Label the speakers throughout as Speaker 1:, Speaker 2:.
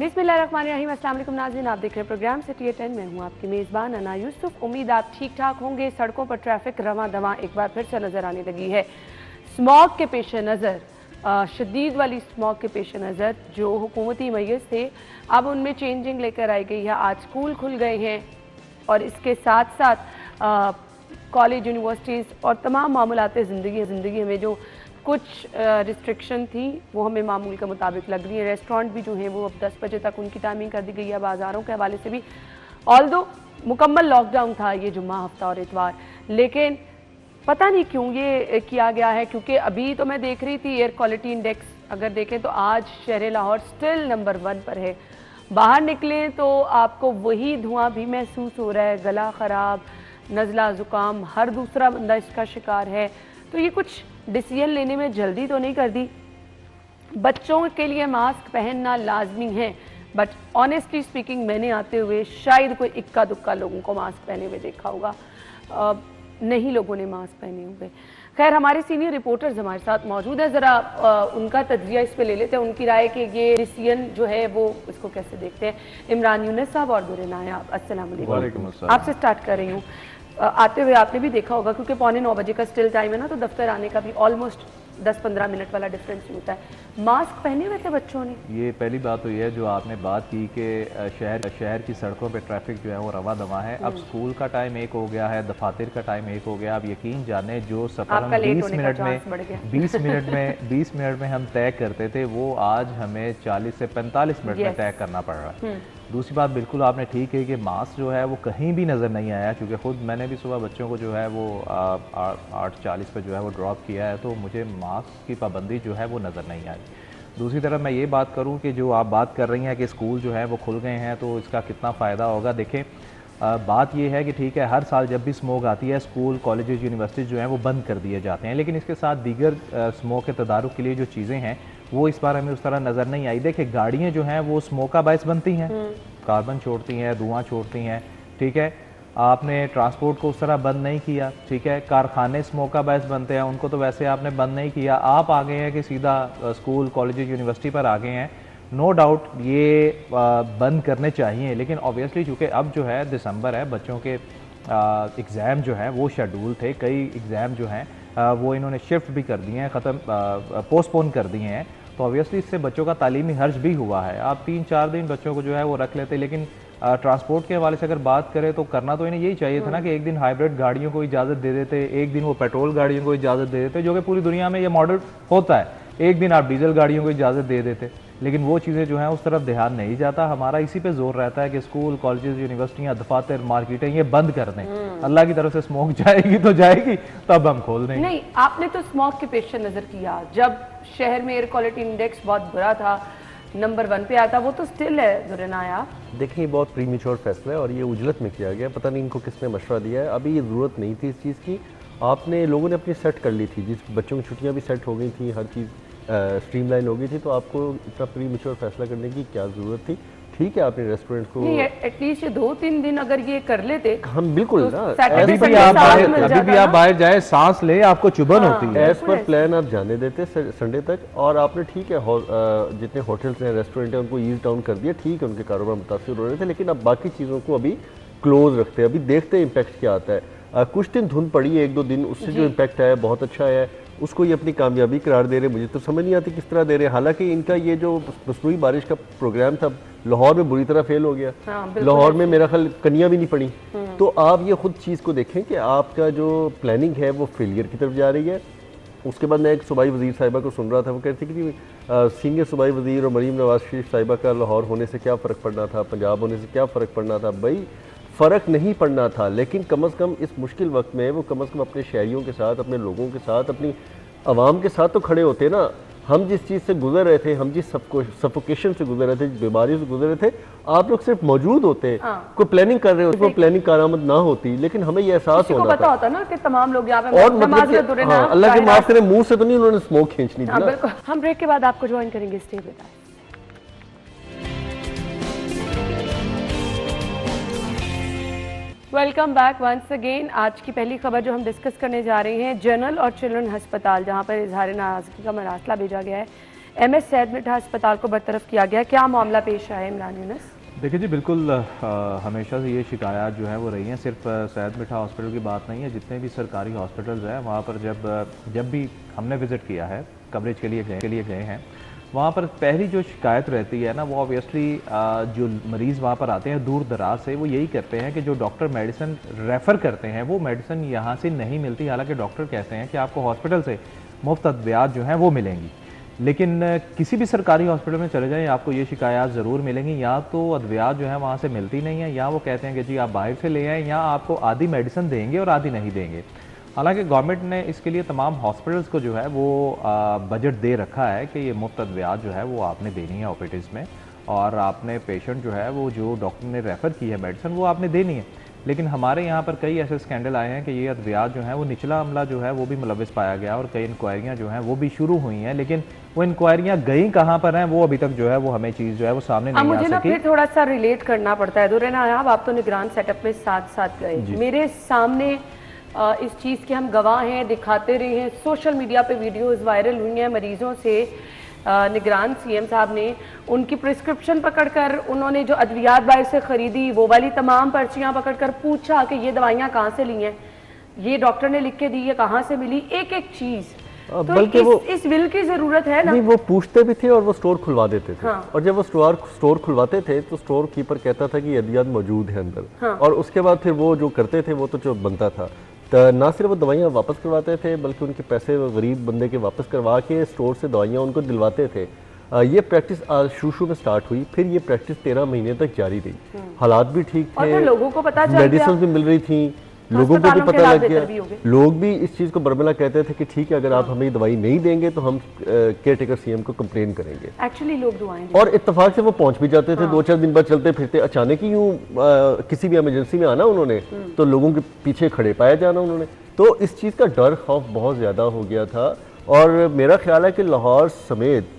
Speaker 1: बिस्मिल्लाहिर्रहमानिर्रहीम। अस्सलाम वालेकुम नाज़रीन, आप देख रहे हैं प्रोग्राम सिटी 10 में हूँ आपकी मेज़बान अना यूसुफ। उम्मीद आप ठीक ठाक होंगे। सड़कों पर ट्रैफिक रवां दवां एक बार फिर से नज़र आने लगी है। स्मॉग के पेश नज़र, शदीद वाली स्मॉग के पेश नज़र जो हुकूमती मैयस थे, अब उनमें चेंजिंग लेकर आई गई है। आज स्कूल खुल गए हैं और इसके साथ साथ कॉलेज, यूनिवर्सिटीज़ और तमाम मामूलात ज़िंदगी में जो कुछ रिस्ट्रिक्शन थी वो हमें मामूल के मुताबिक लग रही है। रेस्टोरेंट भी जो हैं वो अब 10 बजे तक उनकी टाइमिंग कर दी गई है। बाज़ारों के हवाले से भी ऑल्दो मुकम्मल लॉकडाउन था ये जुम्मा, हफ्ता और इतवार, लेकिन पता नहीं क्यों ये किया गया है। क्योंकि अभी तो मैं देख रही थी एयर क्वालिटी इंडेक्स अगर देखें तो आज शहर लाहौर स्टिल नंबर 1 पर है। बाहर निकलें तो आपको वही धुआं भी महसूस हो रहा है, गला ख़राब, नज़ला ज़ुकाम, हर दूसरा बंदा इसका शिकार है। तो ये कुछ डिसीजन लेने में जल्दी तो नहीं कर दी। बच्चों के लिए मास्क पहनना लाजमी है, बट ऑनेस्टली स्पीकिंग मैंने आते हुए शायद कोई इक्का दुक्का लोगों को मास्क पहने हुए देखा होगा, नहीं लोगों ने मास्क पहने होंगे। खैर, हमारे सीनियर रिपोर्टर्स हमारे साथ मौजूद है, ज़रा उनका तज्जिया इस पे ले लेते हैं, उनकी राय कि ये डिसीजन जो है वो इसको कैसे देखते हैं। इमरान यूनुस साहब और दुरे नायाब, अस्सलाम वालेकुम। आपसे स्टार्ट कर रही हूँ। आते हुए आपने भी देखा होगा क्योंकि 9:15 बजे का स्टिल टाइम है ना, तो दफ्तर आने का भी ऑलमोस्ट 10-15 मिनट वाला डिफरेंस होता है। मास्क पहने हुए थे बच्चों ने। ये
Speaker 2: पहली बात तो ये है जो आपने बात की कि शहर की सड़कों पे ट्रैफिक जो है वो रवा दवा है। अब स्कूल का टाइम एक हो गया है, दफातर का टाइम एक हो गया। अब यकीन जाने जो सफर हम 20 मिनट में हम तय करते थे वो आज हमें 40 से 45 मिनट में तय करना पड़ रहा है। दूसरी बात बिल्कुल आपने ठीक है कि मास्क जो है वो कहीं भी नज़र नहीं आया, क्योंकि ख़ुद मैंने भी सुबह बच्चों को जो है वो 8:40 पर जो है वो ड्रॉप किया है, तो मुझे मास्क की पाबंदी जो है वो नज़र नहीं आई। दूसरी तरफ मैं ये बात करूं कि जो आप बात कर रही हैं कि स्कूल जो है वो खुल गए हैं तो इसका कितना फ़ायदा होगा। देखें, बात यह है कि ठीक है, हर साल जब भी स्मोक आती है स्कूल, कॉलेजेस, यूनिवर्सिटीज़ जो हैं वो बंद कर दिए जाते हैं, लेकिन इसके साथ दीगर स्मोक के तदारुक के लिए जो चीज़ें हैं वो इस बार हमें उस तरह नज़र नहीं आई। देखिए, गाड़ियाँ जो हैं वो स्मोक का बायस बनती हैं, कार्बन छोड़ती हैं, धुआं छोड़ती हैं, ठीक है। आपने ट्रांसपोर्ट को उस तरह बंद नहीं किया, ठीक है। कारखाने स्मोक का बायस बनते हैं, उनको तो वैसे आपने बंद नहीं किया। आप आ गए हैं कि सीधा स्कूल, कॉलेज, यूनिवर्सिटी पर आ गए हैं। नो डाउट ये बंद करने चाहिए, लेकिन ऑब्वियसली चूँकि अब जो है दिसंबर है, बच्चों के एग्ज़ाम जो है वो शेड्यूल थे, कई एग्ज़ाम जो हैं वो इन्होंने शिफ्ट भी कर दिए हैं, ख़त्म पोस्टपोन कर दिए हैं, तो ऑब्वियसली इससे बच्चों का तालीमी हर्ज भी हुआ है। आप 3-4 दिन बच्चों को जो है वो रख लेते, लेकिन ट्रांसपोर्ट के हवाले से अगर बात करें तो करना तो इन्हें यही चाहिए था ना कि एक दिन हाइब्रिड गाड़ियों को इजाज़त दे देते, एक दिन वो पेट्रोल गाड़ियों को इजाज़त दे देते, जो कि पूरी दुनिया में ये मॉडल होता है। एक दिन आप डीजल गाड़ियों को इजाज़त दे देते, लेकिन वो चीज़ें जो हैं उस तरफ ध्यान नहीं जाता। हमारा इसी पे जोर रहता है कि स्कूल, कॉलेजेस, यूनिवर्सिटियाँ, दफातर, मार्केटें ये बंद कर दें। अल्लाह की तरफ से स्मोक जाएगी तो जाएगी, तब हम खोल देंगे।
Speaker 1: नहीं, आपने तो स्मोक के पेश नज़र किया, जब शहर में एयर क्वालिटी इंडेक्स बहुत बुरा था, नंबर 1 पे आया था, वो तो स्टिल है दुरेनाया।
Speaker 3: देखिए, बहुत प्रीमेच्योर फैसला है और ये उजलत में किया गया, पता नहीं इनको किसने मशवरा दिया है। अभी ये ज़रूरत नहीं थी इस चीज़ की, आपने लोगों ने अपनी सेट कर ली थी, जिस बच्चों की छुट्टियाँ भी सेट हो गई थी, हर चीज़ स्ट्रीमलाइन हो गई थी, तो आपको इतना प्रीमेच्योर फैसला करने की क्या ज़रूरत थी। ठीक है, आपने रेस्टोरेंट को
Speaker 1: एटलीस्ट 2-3 दिन अगर ये कर लेते
Speaker 3: हम बिल्कुल
Speaker 1: तो
Speaker 3: ना,
Speaker 2: अभी भी आप बाहर जाए, सांस ले, आपको चुभन होती है।
Speaker 3: एज पर प्लान आप जाने देते संडे तक, और आपने ठीक है जितने होटल्स हैं, रेस्टोरेंट हैं, उनको ईज डाउन कर दिया, ठीक है, उनके कारोबार मुतासिर हो रहे थे, लेकिन अब बाकी चीज़ों को अभी क्लोज रखते हैं। अभी देखते हैं इम्पैक्ट क्या आता है। कुछ दिन धुंध पड़ी है, 1-2 दिन, उससे जो इम्पैक्ट आया बहुत अच्छा है, उसको ये अपनी कामयाबी करार दे रहे। मुझे तो समझ नहीं आती किस तरह दे रहे हैं। हालांकि इनका ये जो मसनूई बारिश का प्रोग्राम था लाहौर में बुरी तरह फेल हो गया। लाहौर में मेरा ख्याल कनियाँ भी नहीं पड़ी। तो आप ये खुद चीज़ को देखें कि आपका जो प्लानिंग है वो फेलियर की तरफ जा रही है। उसके बाद मैं एक सूबाई वज़ीर साहिबा को सुन रहा था, वो कह रही थी कि सीनियर सूबाई वज़ीर और मरीम नवाज शरीफ साहिबा का लाहौर होने से क्या फ़र्क पड़ना था, पंजाब होने से क्या फ़र्क पड़ना था। भाई, फ़र्क नहीं पड़ना था, लेकिन कम अज़ कम इस मुश्किल वक्त में वो कम अज़ कम अपने शहरियों के साथ, अपने लोगों के साथ, अपनी आवाम के साथ तो खड़े होते ना। हम जिस चीज़ से गुजर रहे थे, हम जिस सफोकेशन से गुजर रहे थे, जिस बीमारी से गुजर रहे थे, आप लोग सिर्फ मौजूद होते, कोई प्लानिंग कर रहे होते, कोई प्लानिंग कारामद ना होती, लेकिन हमें यह एहसास
Speaker 1: होता ना कि तमाम लोग यहाँ पे,
Speaker 3: और मतलब अल्लाह के माफ करें, मुंह से तो नहीं उन्होंने स्मोक खींचनी थी ना।
Speaker 1: हम ब्रेक के बाद आपको ज्वाइन करेंगे, stay with us. Welcome back once again. आज की पहली खबर जो हम डिस्कस करने जा रहे हैं, जनरल और चिल्ड्रन हस्पताल, जहां पर इजहार नाराजगी का मरासला भेजा गया है, MS सैयद मिठा अस्पताल को बरतरफ किया गया, क्या मामला पेश आया इमरान यूनुस?
Speaker 2: देखिए जी, बिल्कुल हमेशा से ये शिकायत जो है वो रही हैं। सिर्फ सैयद मिठा हॉस्पिटल की बात नहीं है, जितने भी सरकारी हॉस्पिटल्स हैं वहाँ पर जब भी हमने विज़िट किया है, कवरेज के लिए गए हैं, वहाँ पर पहली जो शिकायत रहती है ना, वो ऑब्वियसली जो मरीज़ वहाँ पर आते हैं दूर दराज से, वो यही कहते हैं कि जो डॉक्टर मेडिसिन रेफ़र करते हैं वो मेडिसिन यहाँ से नहीं मिलती। हालांकि डॉक्टर कहते हैं कि आपको हॉस्पिटल से मुफ्त अद्वियात जो हैं वो मिलेंगी, लेकिन किसी भी सरकारी हॉस्पिटल में चले जाएं आपको ये शिकायत ज़रूर मिलेंगी। या तो अद्वियात जो है वहाँ से मिलती नहीं है, या वो कहते हैं कि जी आप बाहर से ले आएँ, या आपको आधी मेडिसिन देंगे और आधी नहीं देंगे। हालांकि गवर्नमेंट ने इसके लिए तमाम हॉस्पिटल्स को जो है वो बजट दे रखा है कि ये मुफ्त अद्वियात जो है वो आपने देनी है ओपीडीज़ में, और आपने पेशेंट जो है वो जो डॉक्टर ने रेफ़र की है मेडिसिन वो आपने देनी है। लेकिन हमारे यहाँ पर कई ऐसे स्कैंडल आए हैं कि ये अद्वियात जो है वो निचला अमला जो है वो भी मुलविस पाया गया, और कई इंक्वायरियाँ जो हैं वो भी शुरू हुई हैं, लेकिन वो इंक्वायरियाँ गई कहाँ पर हैं वो अभी तक जो है वो हमें चीज़ जो है वो सामने नहीं आ सकी।
Speaker 1: मुझे ना फिर थोड़ा सा रिलेट करना पड़ता है दुर्रे नायाब, आप तो निगरान सेटअप में साथ साथ गए, मेरे सामने इस चीज़ के हम गवाह हैं, दिखाते रहे हैं, सोशल मीडिया पे वीडियोस वायरल हुई हैं मरीजों से। निगरान CM साहब ने उनकी प्रिस्क्रिप्शन पकड़कर, उन्होंने जो अद्वियात बाहर से खरीदी वो वाली तमाम पर्चियां पकड़कर पूछा कि ये दवाइयां कहाँ से ली हैं, ये डॉक्टर ने लिख के दी है, कहाँ से मिली, एक एक चीज़। तो
Speaker 3: बल्कि वो
Speaker 1: इस विल की जरूरत है ना।
Speaker 3: नहीं, वो पूछते भी थे और वो स्टोर खुलवा देते थे।
Speaker 1: हाँ।
Speaker 3: और जब वो स्टोर खुलवाते थे तो स्टोर कीपर कहता था कि ये अद्वियात मौजूद है अंदर।
Speaker 1: हाँ।
Speaker 3: और उसके बाद फिर वो जो करते थे वो तो जो बनता था, तो ना सिर्फ वो दवाइयाँ वापस करवाते थे बल्कि उनके पैसे वो गरीब बंदे के वापस करवा के स्टोर से दवाइयाँ उनको दिलवाते थे। ये प्रैक्टिस शुरू में स्टार्ट हुई, फिर ये प्रैक्टिस 13 महीने तक जारी रही। हालात भी ठीक थे,
Speaker 1: लोगों को पता चल
Speaker 3: मेडिसिन भी मिल रही थी, लोगों को भी पता लग गया, लोग भी इस चीज़ को बरमला कहते थे कि ठीक है अगर आप हमें दवाई नहीं देंगे तो हम केयर टेकर CM को कंप्लेन करेंगे।
Speaker 1: एक्चुअली लोग दुआएं, और
Speaker 3: इत्तेफाक से वो पहुंच भी जाते थे। 2-4 दिन बाद चलते फिरते अचानक ही यूँ किसी भी इमरजेंसी में आना उन्होंने, तो लोगों के पीछे खड़े पाया जाना उन्होंने, तो इस चीज़ का डर खौफ बहुत ज़्यादा हो गया था। और मेरा ख्याल है कि लाहौर समेत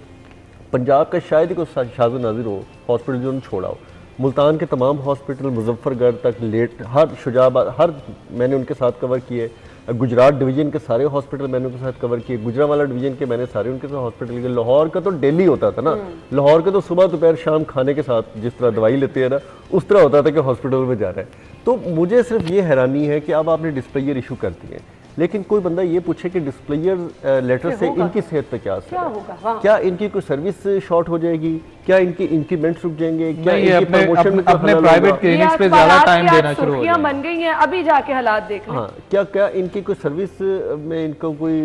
Speaker 3: पंजाब का शायद ही कोई शाज़ नाज़िर हो हॉस्पिटल जो छोड़ा हो। मुल्तान के तमाम हॉस्पिटल, मुजफ्फरगढ़ तक, लेट हर शुजाबाद, हर मैंने उनके साथ कवर किए। गुजरात डिवीज़न के सारे हॉस्पिटल मैंने उनके साथ कवर किए। गुजरांवाला डिवीज़न के मैंने सारे उनके साथ हॉस्पिटल किए। लाहौर का तो डेली होता था ना, लाहौर का तो सुबह दोपहर शाम खाने के साथ जिस तरह दवाई लेते हैं ना, उस तरह होता था कि हॉस्पिटल में जा रहा है। तो मुझे सिर्फ ये हैरानी है कि अब आपने डिस्प्लेयर इशू कर दिए, लेकिन कोई बंदा ये पूछे कि डिस्प्लेयर लेटर से इनकी सेहत पे क्या असर है, क्या इनकी कोई सर्विस शॉर्ट हो जाएगी, क्या इनके इंक्रीमेंट रुक जाएंगे, क्या इनकी प्रमोशन में
Speaker 2: अपने प्राइवेट क्लिनिक्स पे ज्यादा टाइम देना शुरू हो जाएगा,
Speaker 1: बन गई हैं, अभी जाके हालात देख लें।
Speaker 3: हाँ, क्या इनकी कोई सर्विस में इनको कोई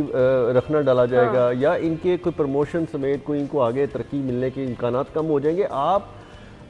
Speaker 3: रखना डाला जाएगा, या इनके कोई प्रमोशन समेत कोई इनको आगे तरक्की मिलने के इम्कानात कम हो जाएंगे।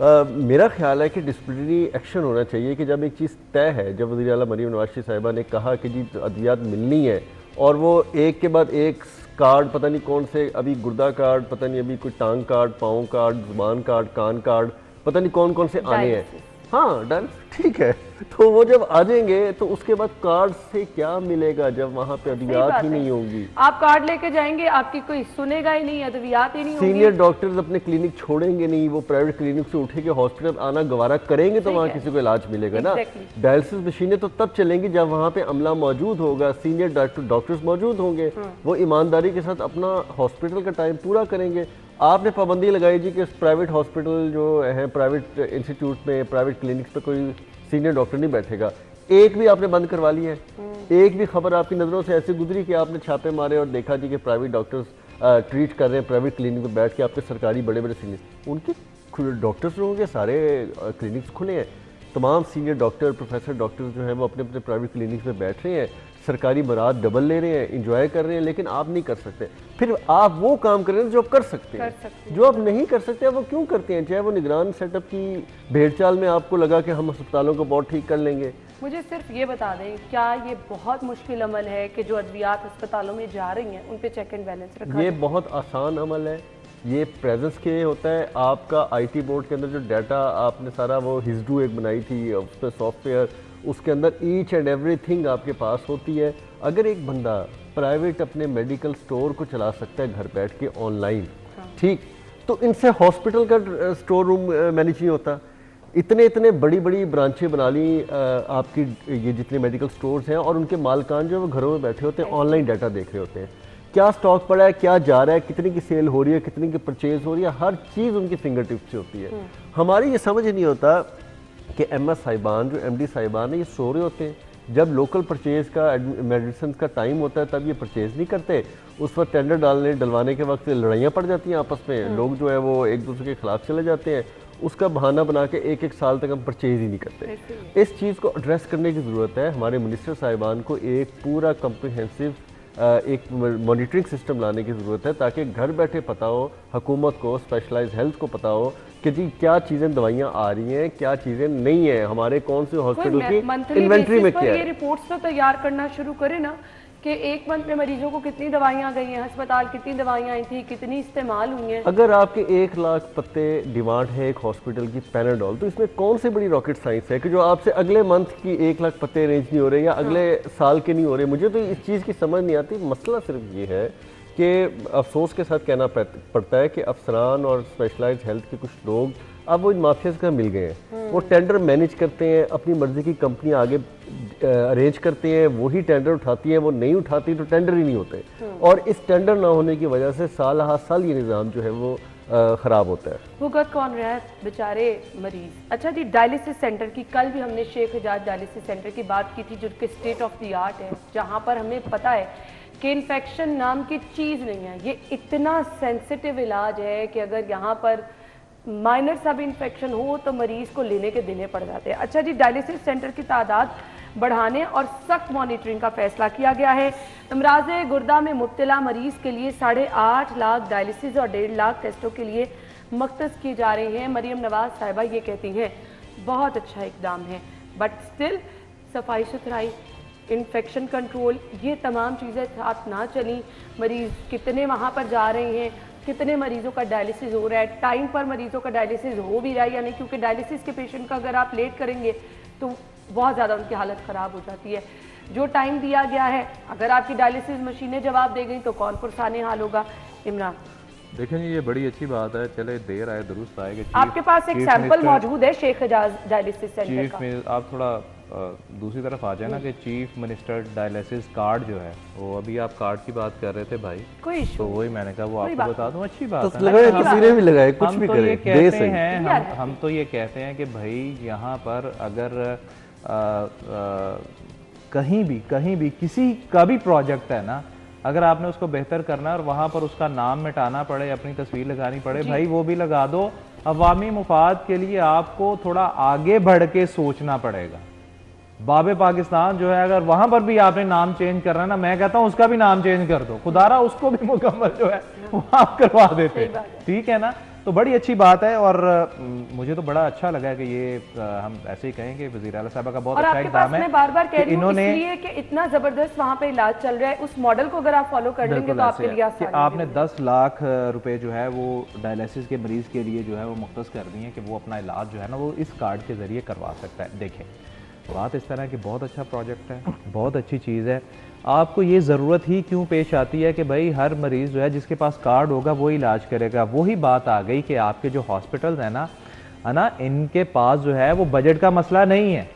Speaker 3: मेरा ख्याल है कि डिसिप्लिनरी एक्शन होना चाहिए कि जब एक चीज़ तय है, जब वज़ीर आला मरीम नवाज शरीफ साहिबा ने कहा कि जी अद्वियात मिलनी है, और वो एक के बाद एक कार्ड, पता नहीं कौन से, अभी गुर्दा कार्ड, पता नहीं अभी कोई टांग कार्ड, पाँव कार्ड, जुबान कार्ड, कान कार्ड, पता नहीं कौन कौन से आने हैं। हाँ ठीक है, तो वो जब आ जाएंगे तो उसके बाद कार्ड से क्या मिलेगा जब वहाँ पे अद्वियात ही नहीं होंगी।
Speaker 1: आप कार्ड लेके जाएंगे, आपकी कोई सुनेगा ही नहीं, अद्वियात ही नहीं होंगी।
Speaker 3: सीनियर डॉक्टर्स अपने क्लिनिक छोड़ेंगे नहीं, वो प्राइवेट क्लिनिक से उठे के हॉस्पिटल आना गवारा करेंगे तो वहाँ किसी को इलाज मिलेगा ना। डायलिसिस मशीनें तो तब चलेंगी जब वहाँ पे अमला मौजूद होगा, सीनियर डॉक्टर्स मौजूद होंगे, वो ईमानदारी के साथ अपना हॉस्पिटल का टाइम पूरा करेंगे। आपने पाबंदी लगाई जी कि प्राइवेट हॉस्पिटल जो है, प्राइवेट इंस्टीट्यूट में, प्राइवेट क्लिनिक्स पे कोई सीनियर डॉक्टर नहीं बैठेगा, एक भी आपने बंद करवा लिया है। एक भी खबर आपकी नज़रों से ऐसे गुजरी कि आपने छापे मारे और देखा जी कि प्राइवेट डॉक्टर्स ट्रीट कर रहे हैं प्राइवेट क्लिनिक में बैठ के आपके सरकारी बड़े बड़े सीनियर, उनके डॉक्टर्स लोगों के सारे क्लिनिक्स खुले हैं, तमाम सीनियर डॉक्टर, प्रोफेसर डॉक्टर जो है वो अपने अपने प्राइवेट क्लिनिक्स में बैठ रहे हैं, सरकारी बरात डबल ले रहे हैं, इंजॉय कर रहे हैं, लेकिन आप नहीं कर सकते। फिर आप वो काम कर रहे हैं जो आप कर सकते हैं, जो आप नहीं कर सकते वो क्यों करते हैं? चाहे वो निगरान सेटअप की भेड़चाल में आपको लगा कि हम अस्पतालों को बहुत ठीक कर लेंगे।
Speaker 1: मुझे सिर्फ ये बता दें, क्या ये बहुत मुश्किल अमल है कि जो अद्वियात अस्पतालों में जा रही हैं उन पे चेक एंड बैलेंस रखा?
Speaker 3: ये बहुत आसान अमल है, ये प्रेजेंस के होता है। आपका IT बोर्ड के अंदर जो डाटा आपने सारा वो हिजडू एक बनाई थी, उस पर सॉफ्टवेयर, उसके अंदर ईच एंड एवरीथिंग आपके पास होती है। अगर एक बंदा प्राइवेट अपने मेडिकल स्टोर को चला सकता है घर बैठ के ऑनलाइन, ठीक, तो इनसे हॉस्पिटल का स्टोर रूम मैनेज नहीं होता। इतने बड़ी बड़ी ब्रांचें बना ली आपकी, ये जितने मेडिकल स्टोर्स हैं, और उनके मालकान जो है वो घरों में बैठे होते हैं, ऑनलाइन डाटा देख रहे होते हैं। क्या स्टॉक पड़ा है, क्या जा रहा है, कितनी की सेल हो रही है, कितनी की परचेज हो रही है, हर चीज़ उनकी फिंगर टिप से होती है। हमारी ये समझ नहीं होता कि MS साहिबान जो MD साहिबान है ये सो रहे होते हैं। जब लोकल परचेज का मेडिसिन का टाइम होता है तब ये परचेज नहीं करते। उस वक्त टेंडर डलवाने के वक्त लड़ाइयाँ पड़ जाती हैं आपस में, लोग जो है वो एक दूसरे के खिलाफ चले जाते हैं। उसका बहाना बना के एक साल तक हम परचेज ही नहीं करते। इस चीज़ को एड्रेस करने की ज़रूरत है। हमारे मिनिस्टर साहिबान को एक पूरा कम्प्रिहेंसिव एक मॉनिटरिंग सिस्टम लाने की ज़रूरत है ताकि घर बैठे पता हो, हुकूमत को, स्पेशलाइज्ड हेल्थ को पता हो कि जी क्या चीज़ें दवाइयाँ आ रही हैं, क्या चीज़ें नहीं हैं, हमारे कौन से हॉस्पिटल की इन्वेंट्री में क्या है।
Speaker 1: ये रिपोर्ट्स तो तैयार करना शुरू करें ना कि एक मंथ में मरीजों को कितनी दवाइयाँ गई हैं, अस्पताल कितनी दवाइयाँ आई थी, कितनी इस्तेमाल हुई हैं।
Speaker 3: अगर आपके 1 लाख पत्ते डिमांड है एक हॉस्पिटल की पैनाडोल, तो इसमें कौन सी बड़ी रॉकेट साइंस है कि जो आपसे अगले मंथ की 1 लाख पत्ते अरेंज नहीं हो रहे या अगले साल के नहीं हो रहे। मुझे तो इस चीज़ की समझ नहीं आती। मसला सिर्फ ये है कि अफसोस के साथ कहना पड़ता है कि अफसरान और स्पेशलाइज्ड हेल्थ के कुछ लोग अब वो इन माफियाज का मिल गए हैं। वो टेंडर मैनेज करते हैं, अपनी मर्जी की कंपनी आगे अरेंज करते हैं, वही टेंडर उठाती हैं, वो नहीं उठाती तो टेंडर ही नहीं होते। और इस टेंडर ना होने की वजह से साल हर साल ये निज़ाम जो है वो ख़राब होता है।
Speaker 1: भुगत कौन रहा है बेचारे मरीज। अच्छा जी, डायलिसिस सेंटर की कल भी हमने शेख हिजाज डायलिसिस सेंटर की बात की थी जो कि स्टेट ऑफ द आर्ट है, जहाँ पर हमें पता है कि इन्फेक्शन नाम की चीज़ नहीं है। ये इतना सेंसिटिव इलाज है कि अगर यहाँ पर माइनर सब इन्फेक्शन हो तो मरीज को लेने के देने पड़ जाते हैं। अच्छा जी, डायलिसिस सेंटर की तादाद बढ़ाने और सख्त मॉनिटरिंग का फैसला किया गया है। अमराज़े गुर्दा में मुब्तला मरीज के लिए 8.5 लाख डायलिसिस और 1.5 लाख टेस्टों के लिए मख्तस की जा रही हैं। मरियम नवाज साहिबा ये कहती हैं बहुत अच्छा इकदाम है, बट स्टिल सफाई सुथराई, इन्फेक्शन कंट्रोल, ये तमाम चीज़ें साथ ना चली। मरीज़ कितने वहाँ पर जा रहे हैं, कितने मरीजों का डायलिसिस हो रहा है, टाइम पर मरीजों का डायलिसिस हो भी रहा है या नहीं, क्योंकि डायलिसिस के पेशेंट का अगर आप लेट करेंगे तो बहुत ज़्यादा उनकी हालत ख़राब हो जाती है। जो टाइम दिया गया है, अगर आपकी डायलिसिस मशीनें जवाब दे गई तो कौन पुरसाने हाल होगा। इमरान,
Speaker 2: देखें ये बड़ी अच्छी बात है, चले देर आए दुरुस्त आए कि
Speaker 1: आपके पास एक सैंपल मौजूद है शेख हिजाज डायलिसिस सेंटर का।
Speaker 2: चीफ आप थोड़ा दूसरी तरफ आ जाए ना कि चीफ मिनिस्टर डायलिसिस कार्ड जो है वो, अभी आप कार्ड की बात कर रहे थे भाई,
Speaker 1: कोई इशू
Speaker 2: तो वही मैंने कहा वो आपको बता दूं। अच्छी बात
Speaker 3: तो लगाए, तस्वीरें भी लगाए, कुछ
Speaker 2: हम
Speaker 3: भी
Speaker 2: तो
Speaker 3: करें,
Speaker 2: ये कहते हैं, हम तो ये कहते हैं कि भाई यहाँ पर अगर कहीं भी किसी का भी प्रोजेक्ट है ना, अगर आपने उसको बेहतर करना है और वहाँ पर उसका नाम मिटाना पड़े, अपनी तस्वीर लगानी पड़े, भाई वो भी लगा दो। अवामी मुफाद के लिए आपको थोड़ा आगे बढ़ के सोचना पड़ेगा। बाबे पाकिस्तान जो है, अगर वहां पर भी आपने नाम चेंज करना है ना, मैं कहता हूं उसका भी नाम चेंज कर दो, खुदारा उसको भी मुकम्मल जो है वो आप करवा देते, ठीक है ना। तो बड़ी अच्छी बात है और मुझे तो बड़ा अच्छा लगा कि ये हम ऐसे ही कहें कि वज़ीर आला साहबा का बहुत अच्छा इक़दाम है।
Speaker 1: मैं बार-बार कह रही हूं इसलिए कि इतना जबरदस्त वहां पे इलाज चल रहा है, उस मॉडल को अगर आप फॉलो कर लेंगे तो आपके लिए आसान है।
Speaker 2: आपने 10 लाख रुपए जो है वो डायलिसिस के मरीज के लिए जो है वो मुख्तस कर दिए कि वो अपना इलाज जो है ना वो इस कार्ड के जरिए करवा सकता है। देखें बात इस तरह की बहुत अच्छा प्रोजेक्ट है, बहुत अच्छी चीज़ है। आपको ये ज़रूरत ही क्यों पेश आती है कि भाई हर मरीज़ जो है जिसके पास कार्ड होगा वो इलाज करेगा। वही बात आ गई कि आपके जो हॉस्पिटल्स हैं ना, है ना, इनके पास जो है वो बजट का मसला नहीं है।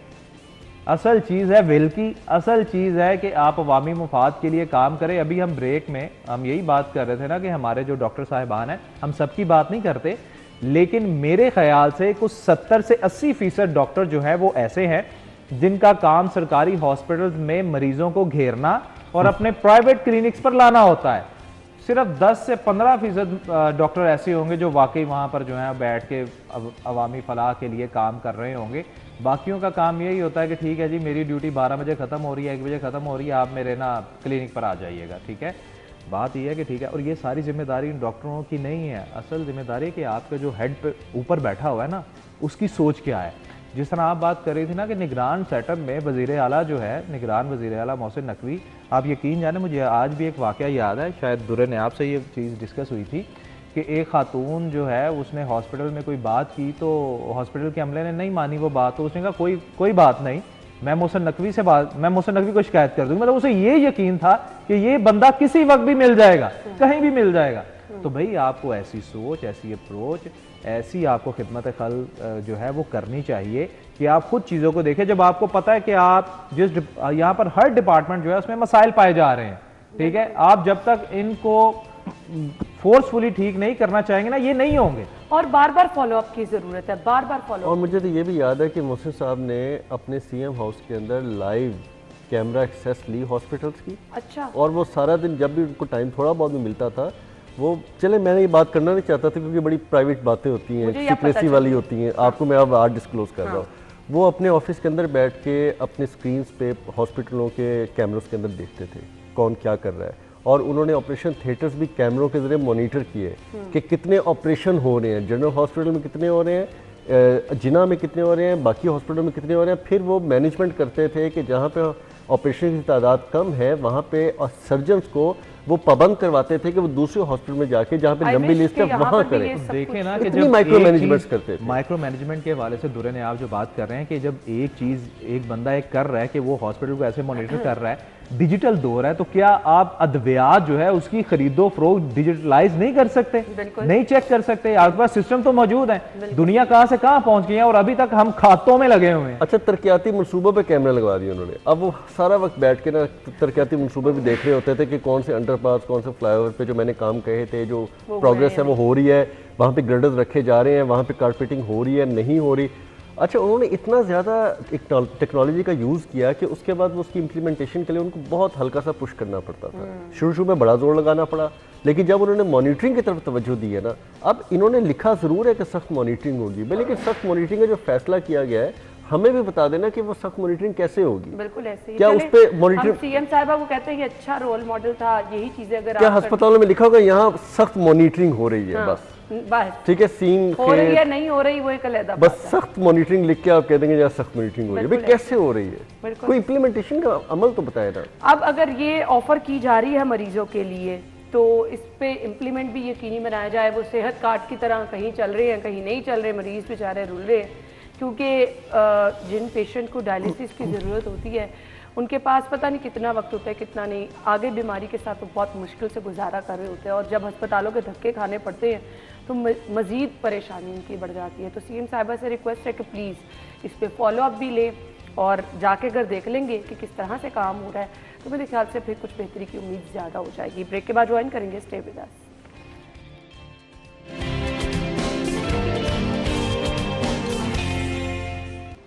Speaker 2: असल चीज़ है विल की, असल चीज़ है कि आप अवामी मुफाद के लिए काम करें। अभी हम ब्रेक में हम यही बात कर रहे थे ना कि हमारे जो डॉक्टर साहिबान हैं, हम सबकी बात नहीं करते, लेकिन मेरे ख्याल से कुछ 70 से 80% डॉक्टर जो है वो ऐसे हैं जिनका काम सरकारी हॉस्पिटल्स में मरीजों को घेरना और अपने प्राइवेट क्लिनिक्स पर लाना होता है। सिर्फ 10 से 15% डॉक्टर ऐसे होंगे जो वाकई वहाँ पर जो है बैठ के अवामी फलाह के लिए काम कर रहे होंगे। बाकियों का काम यही होता है कि ठीक है जी मेरी ड्यूटी 12 बजे ख़त्म हो रही है, 1 बजे ख़त्म हो रही है, आप मेरे ना क्लिनिक पर आ जाइएगा, ठीक है। बात यह है कि ठीक है, और ये सारी जिम्मेदारी इन डॉक्टरों की नहीं है। असल जिम्मेदारी कि आपका जो हेड पे ऊपर बैठा हुआ है ना, उसकी सोच क्या है। जिस तरह आप बात कर रही थी ना कि निगरान सेटअप में वज़ीर आला जो है, निगरान वज़ीर आला मोहसिन नकवी, आप यकीन जाने मुझे आज भी एक वाक़या याद है, शायद दुर्रे ने आपसे ये चीज़ डिस्कस हुई थी कि एक खातून जो है उसने हॉस्पिटल में कोई बात की तो हॉस्पिटल के अमले ने नहीं मानी वो बात, तो उसने कहा कोई बात नहीं, मैं मोहसिन नकवी को शिकायत कर दूँगी। मतलब उसे ये यकीन था कि ये बंदा किसी वक्त भी मिल जाएगा, कहीं भी मिल जाएगा। तो भाई आपको ऐसी सोच, ऐसी अप्रोच, ऐसी आपको खिदमत खल जो है वो करनी चाहिए कि आप खुद चीज़ों को देखें। जब आपको पता है कि आप जिस यहाँ पर हर डिपार्टमेंट जो है उसमें मसाइल पाए जा रहे हैं, ठीक है, आप जब तक इनको फोर्सफुली ठीक नहीं करना चाहेंगे ना, ये नहीं होंगे।
Speaker 1: और बार बार फॉलोअप की जरूरत है, बार बार फॉलो।
Speaker 3: और मुझे तो ये भी याद है कि मोहसिन साहब ने अपने सीएम हाउस के अंदर लाइव कैमरा एक्सेस ली हॉस्पिटल्स की।
Speaker 1: अच्छा।
Speaker 3: और वो सारा दिन जब भी उनको टाइम थोड़ा बहुत भी मिलता था, वो चले, मैंने ये बात करना नहीं चाहता था क्योंकि बड़ी प्राइवेट बातें होती हैं, सीक्रेसी वाली होती हैं, आपको मैं अब आज डिस्क्लोज कर रहा हूँ। वो अपने ऑफिस के अंदर बैठ के अपने स्क्रीन्स पे हॉस्पिटलों के कैमरों के अंदर देखते थे कौन क्या कर रहा है। और उन्होंने ऑपरेशन थिएटर्स भी कैमरों के जरिए मॉनिटर किए कि कितने ऑपरेशन हो रहे हैं, जनरल हॉस्पिटल में कितने हो रहे हैं, जिना में कितने हो रहे हैं, बाकी हॉस्पिटल में कितने हो रहे हैं। फिर वो मैनेजमेंट करते थे कि जहाँ पे ऑपरेशन की तादाद कम है वहाँ पे सर्जन्स को वो पाबंद करवाते थे कि वो दूसरे हॉस्पिटल में जाके जहाँ पे लंबी लिस्ट है वहाँ करें।
Speaker 2: देखें ना कि
Speaker 3: इतनी
Speaker 2: जब
Speaker 3: माइक्रो मैनेजमेंट करते थे।
Speaker 2: माइक्रो मैनेजमेंट के हवाले से दुरे ने आप जो बात कर रहे हैं कि जब एक चीज एक बंदा एक कर रहा है कि वो हॉस्पिटल को ऐसे मॉनिटर कर रहा है, डिजिटल दौर है, तो क्या आप अद्वियात जो है उसकी खरीदो फरोख्त डिजिटलाइज नहीं कर सकते, नहीं चेक कर सकते? आपके पास सिस्टम तो मौजूद है, दुनिया कहाँ से कहाँ पहुंच गई है और अभी तक हम खातों में लगे हुए हैं।
Speaker 3: अच्छा, तरक्याती मनसूबों पे कैमरा लगवा दिए उन्होंने। अब वो सारा वक्त बैठ के ना तरक्याती मनसूबे भी देख रहे होते थे कि कौन से अंडरपास, कौन से फ्लाईओवर पे जो मैंने काम कहे थे, जो प्रोग्रेस है वो हो रही है, वहाँ पे गर्डर्स रखे जा रहे हैं, वहाँ पे कारपेटिंग हो रही है, नहीं हो रही। अच्छा, उन्होंने इतना ज़्यादा टेक्नोलॉजी का यूज़ किया कि उसके बाद वो उसकी इम्प्लीमेंटेशन के लिए उनको बहुत हल्का सा पुश करना पड़ता था। शुरू में बड़ा जोर लगाना पड़ा, लेकिन जब उन्होंने मॉनिटरिंग की तरफ तवज्जो दी है ना, अब इन्होंने लिखा ज़रूर है कि सख्त मॉनिटरिंग होगी, लेकिन सख्त मॉनिटरिंग का जो फैसला किया गया है, हमें भी बता देना कि वो सख्त मॉनिटरिंग कैसे होगी।
Speaker 1: बिल्कुल ऐसे ही।
Speaker 3: क्या उस पे मॉनिटरिंग,
Speaker 1: सीएम साहिबा वो कहते हैं कि अच्छा रोल मॉडल था, यही चीजें अगर
Speaker 3: क्या अस्पतालों में लिखा होगा यहाँ सख्त मॉनिटरिंग हो रही है, बस ठीक है, सीन
Speaker 1: हो रही है नहीं हो रही वो एक अलग बात है।
Speaker 3: बस सख्त मॉनिटरिंग लिख के आप कह देंगे यहाँ सख्त मॉनिटरिंग हो रही है, भाई कैसे हो रही है? कोई इम्प्लीमेंटेशन का अमल तो बताया ना।
Speaker 1: अब अगर ये ऑफर की जा रही है मरीजों के लिए तो इस पे इम्प्लीमेंट भी यकीनी बनाया जाए। वो सेहत कार्ड की तरह कहीं चल रहे हैं, कहीं नहीं चल रहे, मरीज बेचारे रुल रहे हैं, क्योंकि जिन पेशेंट को डायलिसिस की ज़रूरत होती है उनके पास पता नहीं कितना वक्त होता है, कितना नहीं, आगे बीमारी के साथ वो बहुत मुश्किल से गुजारा कर रहे होते हैं, और जब अस्पतालों के धक्के खाने पड़ते हैं तो मज़ीद परेशानी उनकी बढ़ जाती है। तो सीएम साहिबा से रिक्वेस्ट है कि प्लीज़ इस पर फॉलोअप भी ले और जाके अगर देख लेंगे कि किस तरह से काम हो रहा है तो मेरे ख्याल से फिर कुछ बेहतरी की उम्मीद ज़्यादा हो जाएगी। ब्रेक के बाद ज्वाइन करेंगे, stay with us.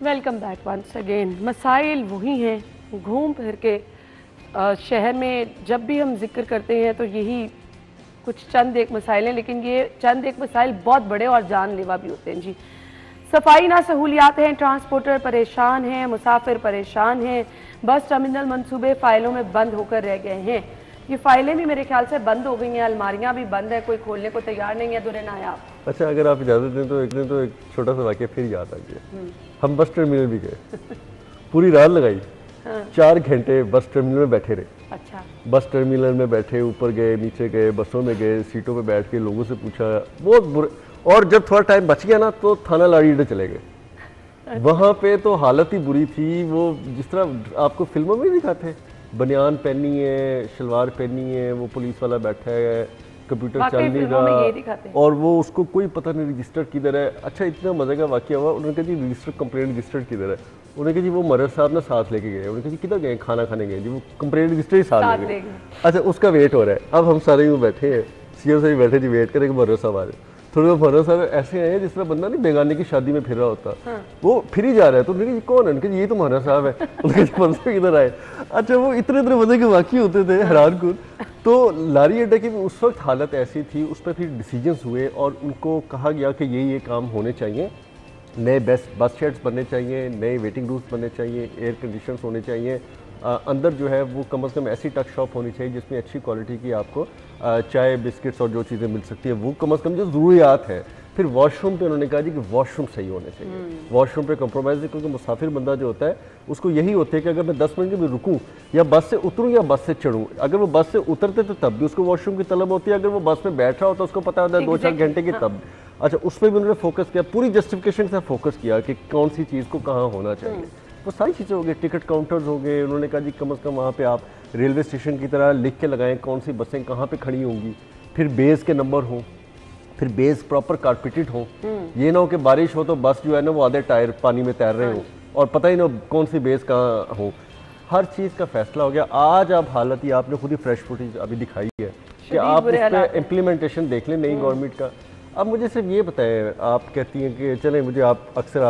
Speaker 1: Welcome back once again. मसाइल वही हैं, घूम फिर के शहर में जब भी हम जिक्र करते हैं तो यही कुछ चंद एक मसाइल हैं, लेकिन ये चंद एक मसाइल बहुत बड़े और जानलेवा भी होते हैं जी। सफाई ना सहूलियात हैं, ट्रांसपोर्टर परेशान हैं, मुसाफिर परेशान हैं, बस टर्मिनल मंसूबे फाइलों में बंद होकर रह गए हैं। ये फाइलें भी मेरे ख्याल से बंद हो गई हैं, अलमारियां भी बंद है, कोई खोलने को तैयार नहीं है। दुरे नायाब।
Speaker 3: अच्छा, अगर आप इजाज़त दें तो एक दिन तो एक छोटा सा वाक़या फिर याद आ गया। हम बस टर्मिनल भी गए, पूरी रात लगाई, 4 घंटे बस टर्मिनल में बैठे रहे।
Speaker 1: अच्छा।
Speaker 3: बस टर्मिनल में बैठे, ऊपर गए, नीचे गए, बसों में गए, सीटों पे बैठ के लोगों से पूछा, बहुत बुरे। और जब थोड़ा टाइम बच गया ना तो थाना लाड़ी अड्डे चले गए। वहाँ पे तो हालत ही बुरी थी। वो जिस तरह आपको फिल्मों में दिखाते, बनियान पहनी है, शलवार पहनी है, वो पुलिस वाला बैठा है, कंप्यूटर चल नहीं रहा, और वो उसको कोई पता नहीं रजिस्टर किधर है। अच्छा, इतना मजे का वाकया हुआ, उन्होंने कहा जी रजिस्टर कंप्लेंट रजिस्टर किधर है? उन्होंने कहा जी वो मरर साहब ना साथ लेके गए। उन्होंने कहा जी किधर गए? खाना खाने गए जी, वो कंप्लेंट रजिस्टर ही साथ ले गए। अच्छा, उसका वेट हो रहा है। अब हम सारे यूँ बैठे हैं, सीएम साहब बैठे जी, वेट करेंगे मरर साहब आ रहे। थोड़े मरर साहब ऐसे हैं जिस तरह बंदा नहीं बेगाने की शादी में फिर रहा होता। वो फिर ही जा रहा है, तो उन्होंने कहा कौन है? उनके ये तो मरर साहब है। उनके मनसे किधर आए? अच्छा, वो इतने इतने मजे के वाकई होते थे, हैरान कुन। तो लारी अड्डा की उस वक्त हालत ऐसी थी, उस पर फिर डिसीजंस हुए और उनको कहा गया कि ये काम होने चाहिए, नए बेस्ट बस शेड्स बनने चाहिए, नए वेटिंग रूम्स बनने चाहिए, एयर कंडीशंस होने चाहिए, अंदर जो है वो कम से कम ऐसी टक शॉप होनी चाहिए जिसमें अच्छी क्वालिटी की आपको चाय बिस्किट्स और जो चीज़ें मिल सकती है वो कम से कम जो ज़रूरियात है। फिर वॉशरूम पे उन्होंने कहा जी कि वॉशरूम सही होने चाहिए, वॉशरूम पे कंप्रोमाइज़, क्योंकि मुसाफिर बंदा जो होता है उसको यही होता है कि अगर मैं 10 मिनट भी रुकूं या बस से उतरूं या बस से चढ़ूं, अगर वो बस से उतरते तो तब भी उसको वॉशरूम की तलब होती है, अगर वो बस में बैठ रहा होता है उसको पता होता है 2-4 घंटे की तब। अच्छा, उस पर भी उन्होंने फोकस किया, पूरी जस्टिफिकेशन से फोकस किया कि कौन सी चीज़ को कहाँ होना चाहिए। वो सारी चीज़ें हो गई, टिकट काउंटर्स हो गए। उन्होंने कहा जी कम से कम वहाँ पे आप रेलवे स्टेशन की तरह लिख के लगाएं कौन सी बसें कहाँ पे खड़ी होंगी, फिर बेस के नंबर हों, फिर बेस प्रॉपर कारपेटेड हो। ये ना हो कि बारिश हो तो बस जो है ना वो आधे टायर पानी में तैर रहे हो और पता ही ना कौन सी बेस कहाँ हो। हर चीज़ का फैसला हो गया। आज आप हालत ही आपने खुद ही फ्रेश फुटेज अभी दिखाई है कि आप उस पर इम्प्लीमेंटेशन देख लें नई गवर्नमेंट का। अब मुझे सिर्फ ये बताएं, आप कहती हैं कि चलें, मुझे आप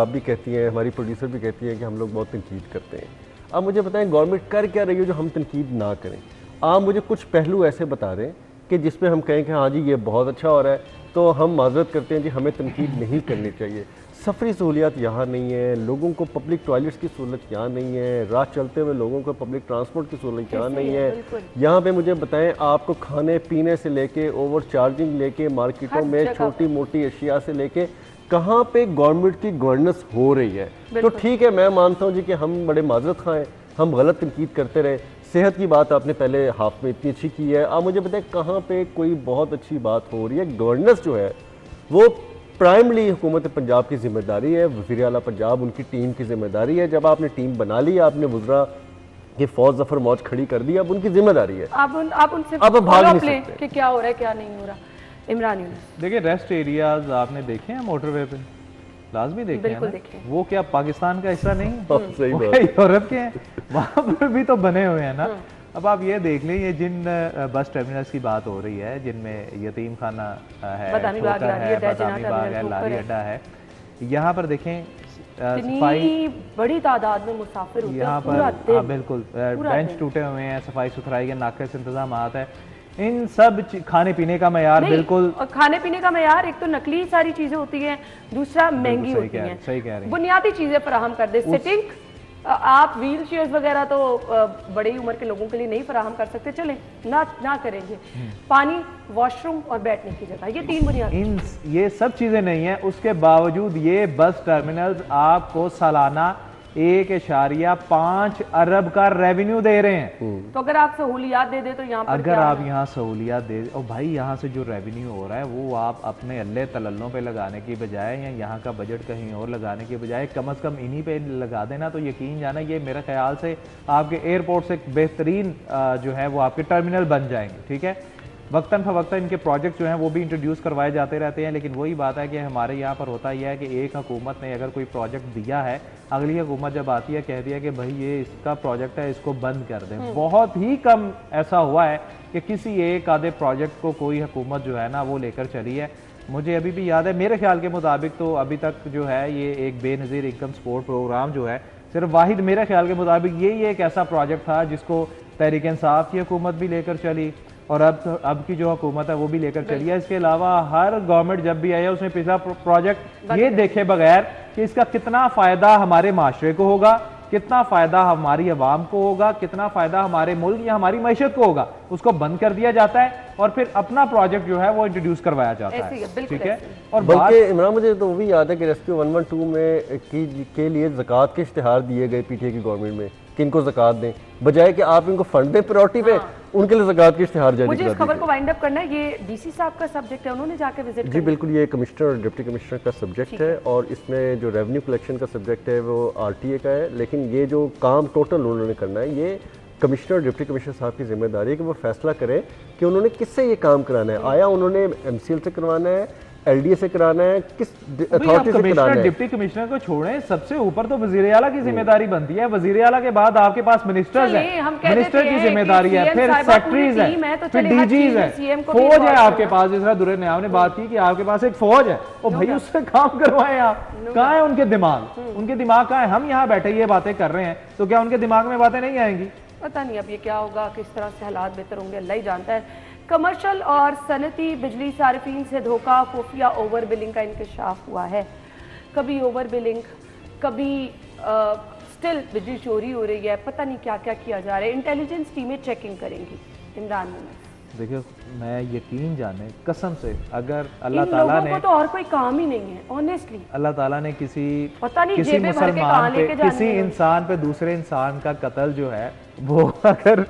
Speaker 3: भी कहती हैं, हमारी प्रोड्यूसर भी कहती हैं कि हम लोग बहुत तनकीद करते हैं। अब मुझे बताएं गवर्नमेंट कर क्या रही है जो हम तनकीद ना करें। आप मुझे कुछ पहलू ऐसे बता दें कि जिसपे हम कहें कि हाँ जी ये बहुत अच्छा हो रहा है, तो हम माजरत करते हैं जी हमें तनकीद नहीं करनी चाहिए। सफरी सहूलियात यहाँ नहीं है, लोगों को पब्लिक टॉयलेट्स की सहूलत यहाँ नहीं है, राह चलते हुए लोगों को पब्लिक ट्रांसपोर्ट की सहूलत यहाँ नहीं है। यहाँ पे मुझे बताएं, आपको खाने पीने से लेके ओवर चार्जिंग लेके मार्केटों में छोटी मोटी अशिया से लेके कहाँ पे गवर्नमेंट की गवर्नेंस हो रही है। तो ठीक है, मैं मानता हूँ जी कि हम बड़े माजरत खां हैं, हम गलत तनकीद करते रहे। सेहत की बात आपने पहले हाफ में इतनी अच्छी की है। आप मुझे बताएं कहाँ पे कोई बहुत अच्छी बात हो रही है। गवर्नेंस जो है वो प्राइमली हुकूमत पंजाब की जिम्मेदारी है, वज़ीर आला पंजाब उनकी टीम की जिम्मेदारी है। जब आपने टीम बना ली, आपने वज़रा की फौज जफर मौज खड़ी कर दी, अब उनकी जिम्मेदारी है।
Speaker 1: आप उनसे
Speaker 3: अब भाग नहीं सकते
Speaker 1: कि क्या हो रहा है क्या नहीं हो रहा। इमरान यूनुस,
Speaker 2: देखिए रेस्ट एरियाज आपने देखे हैं मोटरवे पे, लाजमी देखे हैं ना? वो क्या पाकिस्तान का हिस्सा नहीं है?
Speaker 3: सही
Speaker 2: वो क्या यूरोप के हैं? वहाँ पर भी तो बने हुए हैं ना। अब आप ये देख लें, ये जिन बस टर्मिनल्स की बात हो रही है जिनमें यतीम खाना है,
Speaker 1: बदामी बाग
Speaker 2: है, लारी अड्डा है, यहाँ पर देखें
Speaker 1: सफाई बड़ी तादाद में मुसाफिर होते हैं
Speaker 2: यहाँ पर। हाँ बिल्कुल, बेंच टूटे हुए हैं, सफाई सुथराई के नाक़िस इंतजाम है। इन सब खाने पीने का मयार बिल्कुल,
Speaker 1: खाने पीने का मयार एक तो नकली सारी चीजें होती हैं, दूसरा महंगी होती हैं।
Speaker 2: सही कह रही हैं।
Speaker 1: बुनियादी चीजें फराहम कर दे, सिटिंग आप व्हील चेयर्स वगैरह तो बड़ी उम्र के लोगों के लिए नहीं फराहम कर सकते, चलें ना करेंगे। पानी, वॉशरूम और बैठने की जगह, ये 3 बुनियादी,
Speaker 2: ये सब चीजें नहीं है। उसके बावजूद ये बस टर्मिनल्स आपको सालाना 1.5 अरब का रेवेन्यू दे रहे हैं।
Speaker 1: तो अगर आप सहूलियात दे दे तो यहाँ पर
Speaker 2: अगर आप यहाँ सहूलियात दे, और भाई यहाँ से जो रेवेन्यू हो रहा है वो आप अपने अल्ले तलल्लों पे लगाने की बजाय या यहाँ का बजट कहीं और लगाने की बजाय कम से कम इन्हीं पे लगा देना, तो यकीन जाना ये मेरे ख्याल से आपके एयरपोर्ट से बेहतरीन जो है वो आपके टर्मिनल बन जाएंगे। ठीक है, वक्तन फवक्तन इनके प्रोजेक्ट जो हैं वो भी इंट्रोड्यूस करवाए जाते रहते हैं, लेकिन वही बात है कि हमारे यहाँ पर होता यह है कि एक हुकूमत ने अगर कोई प्रोजेक्ट दिया है, अगली हुकूमत जब आती है कह दिया कि भाई ये इसका प्रोजेक्ट है, इसको बंद कर दें। बहुत ही कम ऐसा हुआ है कि किसी एक आधे प्रोजेक्ट को कोई हुकूमत जो है ना वो लेकर चली है। मुझे अभी भी याद है, मेरे ख्याल के मुताबिक तो अभी तक जो है ये एक बेनज़ीर इनकम सपोर्ट प्रोग्राम जो है सिर्फ वाहिद मेरे ख्याल के मुताबिक यही एक ऐसा प्रोजेक्ट था जिसको तहरीक इंसाफ की हुकूमत भी लेकर चली और अब की जो हुकूमत है वो भी लेकर चली है। इसके अलावा हर गवर्नमेंट जब भी आई है उसने पिछला प्रोजेक्ट ये देखे बगैर कि इसका कितना फ़ायदा हमारे माशरे को होगा, कितना फ़ायदा हमारी आवाम को होगा, कितना फ़ायदा हमारे मुल्क या हमारी मैशत को होगा, उसको बंद कर दिया जाता है और फिर अपना प्रोजेक्ट जो है वो इंट्रोड्यूस करवाया जाता है। ठीक है, और
Speaker 3: बल्कि इमरान मुझे तो वो भी याद है कि रेस्क्यू 112 में के लिए ज़कात के इश्तिहार दिए गए पीटीआई की गवर्नमेंट में कि इनको ज़कात दें, बजाय कि आप इनको फंड दें प्रायोरिटी पे, उनके लिए ज़कात के इश्तिहार जारी
Speaker 1: मुझे इस खबर को वाइंड अप करना है। ये डीसी साहब का सब्जेक्ट है, उन्होंने जाके विजिट
Speaker 3: जी बिल्कुल, ये कमिश्नर और डिप्टी कमिश्नर का सब्जेक्ट है और इसमें जो रेवेन्यू कलेक्शन का सब्जेक्ट है वो आरटीए का है, लेकिन ये जो काम टोटल उन्होंने करना है ये कमिश्नर डिप्टी कमिश्नर साहब की जिम्मेदारी है कि वो फैसला करें कि उन्होंने किससे ये काम कराना है। आया उन्होंने एमसीएल से करवाना है, एलडीए से कराना है, किस अथॉरिटी से कराना है।
Speaker 2: डिप्टी कमिश्नर को छोड़ें, सबसे ऊपर तो वजीर आला की जिम्मेदारी बनती है। वजीर आला के बाद आपके पास मिनिस्टर्स हैं, मिनिस्टर की जिम्मेदारी है, फिर सेक्रेटरीज है, फिर डीजीज है, फौज है आपके पास। जिस तरह दुर्रे न्याव ने बात की कि आपके पास एक फौज है, और भाई उससे काम करवाएं आप। कहाँ है उनके दिमाग, उनके दिमाग कहाँ है? हम यहाँ बैठे ये बातें कर रहे हैं तो क्या उनके दिमाग में बातें नहीं आएंगी?
Speaker 1: पता नहीं अब ये क्या होगा, किस तरह से हालात बेहतर होंगे, अल्लाह ही जानता है। कमर्शियल और सनती बिजली सार्फिन से धोखा, खुफिया ओवर बिलिंग का इंकशाफ हुआ है। कभी ओवर बिलिंग, कभी स्टिल बिजली चोरी हो रही है, पता नहीं क्या क्या किया जा रहा है। इंटेलिजेंस टीमें चेकिंग करेंगी। इमरान
Speaker 2: देखिए, मैं यकीन जाने कसम से, अगर अल्लाह ताला ने,
Speaker 1: तो और कोई काम ही नहीं है ऑनेस्टली,
Speaker 2: अल्लाह ताला ने किसी
Speaker 1: मुसलमान पे,
Speaker 2: किसी इंसान पे दूसरे इंसान का कत्ल जो है वो अगर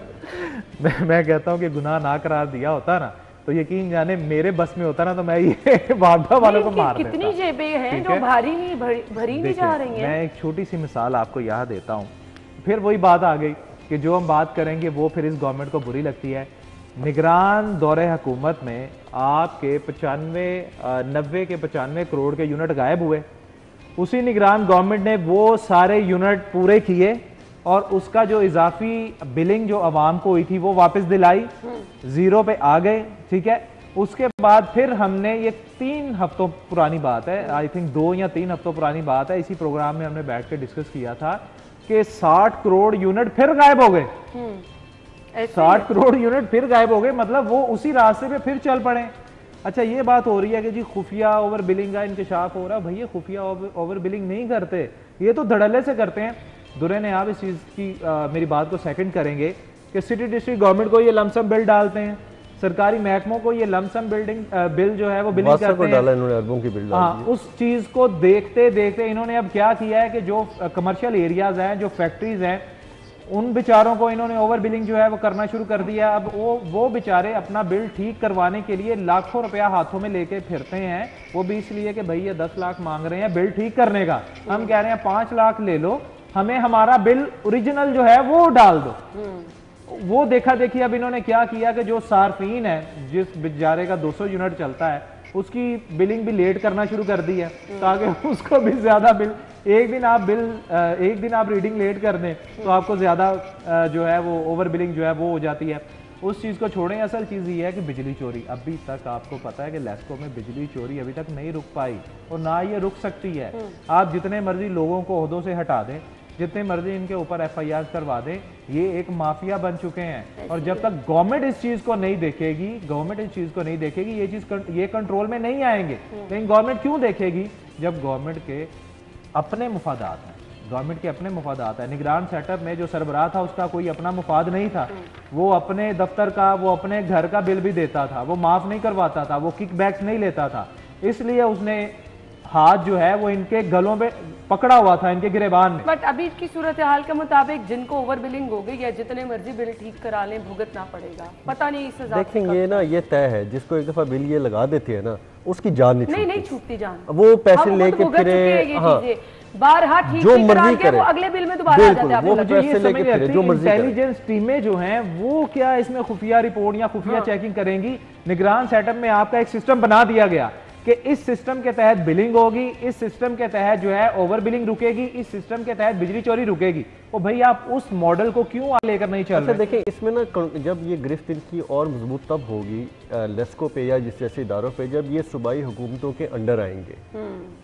Speaker 2: मैं कहता हूँ कि गुनाह ना करार दिया होता ना, तो यकीन जाने मेरे बस में होता ना तो मैं ये वागदा वालों को मार देता।
Speaker 1: कितनी जेबें हैं जो भारी नहीं भरी नहीं जा रही हैं।
Speaker 2: मैं एक छोटी सी मिसाल आपको यहाँ देता हूँ, फिर वही बात आ गई कि जो हम बात करेंगे वो फिर इस गवर्नमेंट को बुरी लगती है। निगरान दौरे हुकूमत में आपके 90 के 95 करोड़ के यूनिट गायब हुए। उसी निगरान गवर्नमेंट ने वो सारे यूनिट पूरे किए और उसका जो इजाफी बिलिंग जो आवाम को हुई थी वो वापस दिलाई, जीरो पे आ गए, ठीक है। उसके बाद फिर हमने, ये 3 हफ्तों पुरानी बात है, आई थिंक 2 या 3 हफ्तों पुरानी बात है, इसी प्रोग्राम में हमने बैठ के डिस्कस किया था कि 60 करोड़ यूनिट फिर गायब हो गए। 60 करोड़ यूनिट फिर गायब हो गए, मतलब वो उसी रास्ते पे फिर चल पड़े। अच्छा, ये बात हो रही है कि जी खुफिया ओवर बिलिंग का इंकशाफ हो रहा है। भैया खुफिया ओवर बिलिंग नहीं करते, ये तो धड़ल्ले से करते हैं। दुरे ने आप इस चीज़ की मेरी बात को सेकंड करेंगे कि सिटी डिस्ट्रिक्ट गवर्नमेंट को ये लमसम बिल डालते हैं, सरकारी महकमों को ये लमसम बिल जो है वो बिलिंग करते हैं,
Speaker 3: इन्होंने अरबों की बिल
Speaker 2: हाँ, उस चीज़ को देखते देखते इन्होंने अब क्या किया है कि जो कमर्शियल एरियाज हैं, जो फैक्ट्रीज हैं, उन बेचारों को इन्होंने ओवर बिलिंग जो है वो करना शुरू कर दिया। अब वो बेचारे अपना बिल ठीक करवाने के लिए लाखों रुपया हाथों में लेके फिरते हैं, वो भी इसलिए कि भैया 10 लाख मांग रहे हैं बिल ठीक करने का, हम कह रहे हैं 5 लाख ले लो, हमें हमारा बिल ओरिजिनल जो है वो डाल दो। वो देखा देखी अब इन्होंने क्या किया कि जो सार्फिन है, जिस बेचारे का 200 यूनिट चलता है, उसकी बिलिंग भी लेट करना शुरू कर दी है ताकि उसको भी ज्यादा बिल, एक दिन आप रीडिंग लेट कर दें तो आपको ज्यादा जो है वो ओवर बिलिंग जो है वो हो जाती है। उस चीज़ को छोड़ें, असल चीज़ ये है कि बिजली चोरी, अभी तक आपको पता है कि लेस्को में बिजली चोरी अभी तक नहीं रुक पाई और ना ये रुक सकती है। आप जितने मर्जी लोगों को ओहदों से हटा दें, जितने मर्जी इनके ऊपर FIR करवा दें, ये एक माफिया बन चुके हैं। और जब तक गवर्नमेंट इस चीज को नहीं देखेगी, ये कंट्रोल में नहीं आएंगे। लेकिन गवर्नमेंट क्यों देखेगी? जब गवर्नमेंट के अपने मुफादात है। निगरान सेटअप में जो सरबराह था उसका कोई अपना मुफाद नहीं था, वो अपने दफ्तर का, वो अपने घर का बिल भी देता था, वो माफ नहीं करवाता था, वो किकबैक्स नहीं लेता था, इसलिए उसने हाथ जो है वो इनके गलों में पकड़ा हुआ था, इनके गिरेबान में।
Speaker 1: बट अभी की सूरत हाल के मुताबिक जिनको ओवर बिलिंग हो गई या जितने मर्जी बिल ठीक करा लें, भुगतना पड़ेगा। पता नहीं इससे
Speaker 3: देखें, ये ना ये तय है, जिसको एक दफा बिल ये लगा देते हैं ना, उसकी जान
Speaker 1: नहीं छूटती जान,
Speaker 3: वो पैसे लेके फिरे, हाँ,
Speaker 1: बारहा ठीक
Speaker 3: जो मर्जी करे,
Speaker 1: वो अगले बिल में दोबारा आ जाते हैं।
Speaker 3: वो पैसे लेके फिरे, जो मर्जी करे।
Speaker 2: इंटेलिजेंस टीमें जो हैं वो क्या इसमें खुफिया रिपोर्ट या खुफिया चेकिंग करेंगी? निगरान सेटअप में आपका एक सिस्टम बना दिया गया कि इस सिस्टम के तहत बिलिंग होगी, इस सिस्टम के तहत जो है ओवर बिलिंग रुकेगी, इस सिस्टम के तहत बिजली चोरी रुकेगी। तो भाई आप उस मॉडल को क्यों लेकर नहीं चल रहे?
Speaker 3: देखें, इसमें ना जब ये गिरफ्त इनकी और मजबूत तब होगी लेस्को पे या जिस जैसे इदारों पे, जब ये सूबाई हुकूमतों के अंडर आएंगे।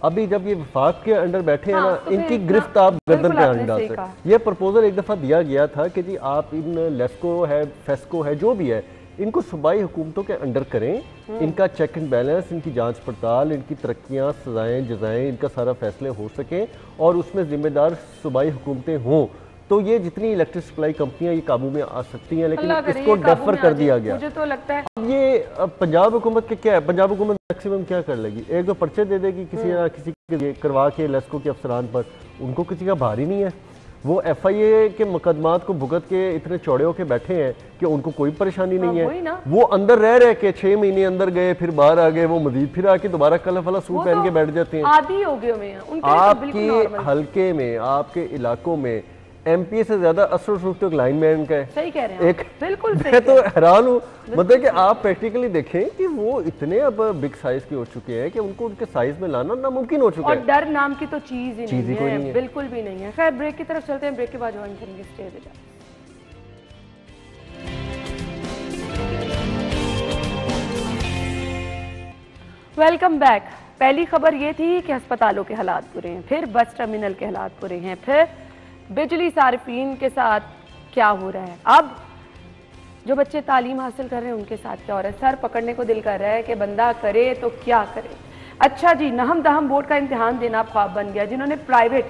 Speaker 3: अभी जब ये वफाक के अंडर बैठे हैं ना, इनकी गिरफ्त आप गर्दन पे आने डाल सकते। ये प्रपोजल एक दफा दिया गया था कि जी आप इन लेस्को है, फेस्को है, जो भी है, इनको सूबाई हुकूमतों के अंडर करें, इनका चेक एंड बैलेंस, इनकी जांच पड़ताल, इनकी तरक्कियां, सजाएं, जजाएं, इनका सारा फैसले हो सके और उसमें जिम्मेदार सूबाई हुकूमतें हों, तो ये जितनी इलेक्ट्रिक सप्लाई कंपनियां ये काबू में आ सकती हैं। लेकिन इसको डेफर कर दिया गया।
Speaker 1: मुझे तो लगता है
Speaker 3: अब ये पंजाब हुकूमत के क्या है, पंजाब हुकूमत मैक्सिमम क्या कर लेगी, एक दो पर्चे दे देगी किसी ना किसी के करवा के लेस्को के अफसरान पर, उनको किसी का भारी नहीं है। वो FIA के मुकदमात को भुगत के इतने चौड़े होके बैठे हैं कि उनको कोई परेशानी नहीं है। वो अंदर रह के 6 महीने अंदर गए, फिर बाहर आ गए, वो मजीद फिर आके दोबारा कलफ वाला सूट पहन के बैठ जाते हैं।
Speaker 1: आदी हो गए हैं
Speaker 3: आपके हल्के में, आपके इलाकों में MP से ज्यादा असर रूप तो लाइनमैन का है।
Speaker 1: सही कह रहे हैं, बिल्कुल
Speaker 3: मैं तो हैरान हूँ, मतलब कि आप प्रैक्टिकली देखें कि वो इतने अब बिग साइज के हो चुके हैं कि उनको उनके साइज में लाना नामुमकिन हो चुका है।
Speaker 1: और डर नाम की तो चीज ही नहीं है, बिल्कुल भी नहीं है। खैर, ब्रेक की तरफ चलते हैं, ब्रेक के बाद ज्वाइन करेंगे। Stay with us. Welcome back. पहली खबर ये थी कि अस्पतालों के हालात बुरे हैं, फिर बस टर्मिनल के हालात बुरे हैं, फिर बिजली सार्फिन के साथ क्या हो रहा है, अब जो बच्चे तालीम हासिल कर रहे हैं उनके साथ क्या हो रहा है। सर पकड़ने को दिल कर रहा है कि बंदा करे तो क्या करे। अच्छा जी, नहम दहम बोर्ड का इम्तिहान देना ख्वाब बन गया। जिन्होंने प्राइवेट,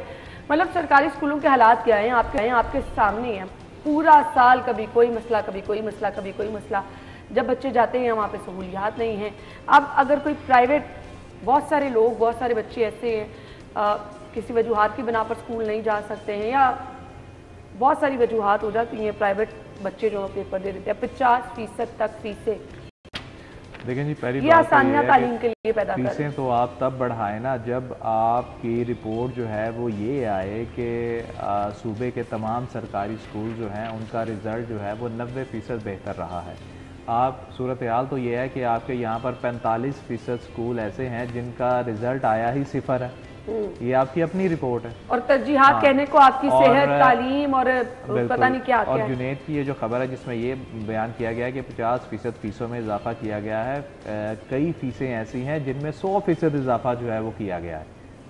Speaker 1: मतलब सरकारी स्कूलों के हालात क्या हैं आपके सामने हैं। पूरा साल कभी कोई मसला, कभी कोई मसला, कभी कोई मसला। जब बच्चे जाते हैं वहाँ पे सहूलियात नहीं हैं। अब अगर कोई प्राइवेट, बहुत सारे लोग, बहुत सारे बच्चे ऐसे हैं किसी वजूहात की बिना पर स्कूल नहीं जा सकते हैं, या बहुत सारी वजूहात हो जाती हैं, प्राइवेट बच्चे जो पेपर दे देते हैं 50% तक फीसें।
Speaker 2: देखें जी, पहली
Speaker 1: ये आसानियाँ तालीम के लिए पैदा कर रहे हैं।
Speaker 2: फीसें तो आप तब बढ़ाएं ना जब आपकी रिपोर्ट जो है वो ये आए कि सूबे के तमाम सरकारी स्कूल जो हैं उनका रिज़ल्ट जो है वो 90% बेहतर रहा है। आप सूरत हाल तो ये है कि आपके यहाँ पर 45% स्कूल ऐसे हैं जिनका रिज़ल्ट आया ही 0 है, ये आपकी अपनी रिपोर्ट है।
Speaker 1: और तरजीहात कहने को आपकी सेहत, तालीम और पता नहीं क्या
Speaker 2: और
Speaker 1: क्या।
Speaker 2: जुनैद की ये जो खबर है जिसमें ये बयान किया गया है कि 50% फीसों में इजाफा किया गया है, कई फीसें ऐसी हैं जिनमें 100% इजाफा जो है वो किया गया है,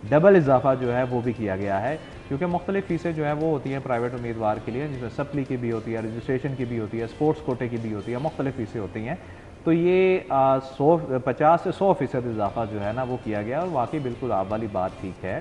Speaker 2: डबल इजाफा जो है वो भी किया गया है, क्योंकि मुख्तलिफ फीसें जो है वो होती हैं प्राइवेट उम्मीदवार के लिए, जिसमें सप्ली की भी होती है, रजिस्ट्रेशन की भी होती है, स्पोर्ट्स कोटे की भी होती है, मुख्तलिफ फीसें होती हैं। तो ये 50 से 100% इजाफा जो है ना वो किया गया। और वाकई बिल्कुल आप वाली बात ठीक है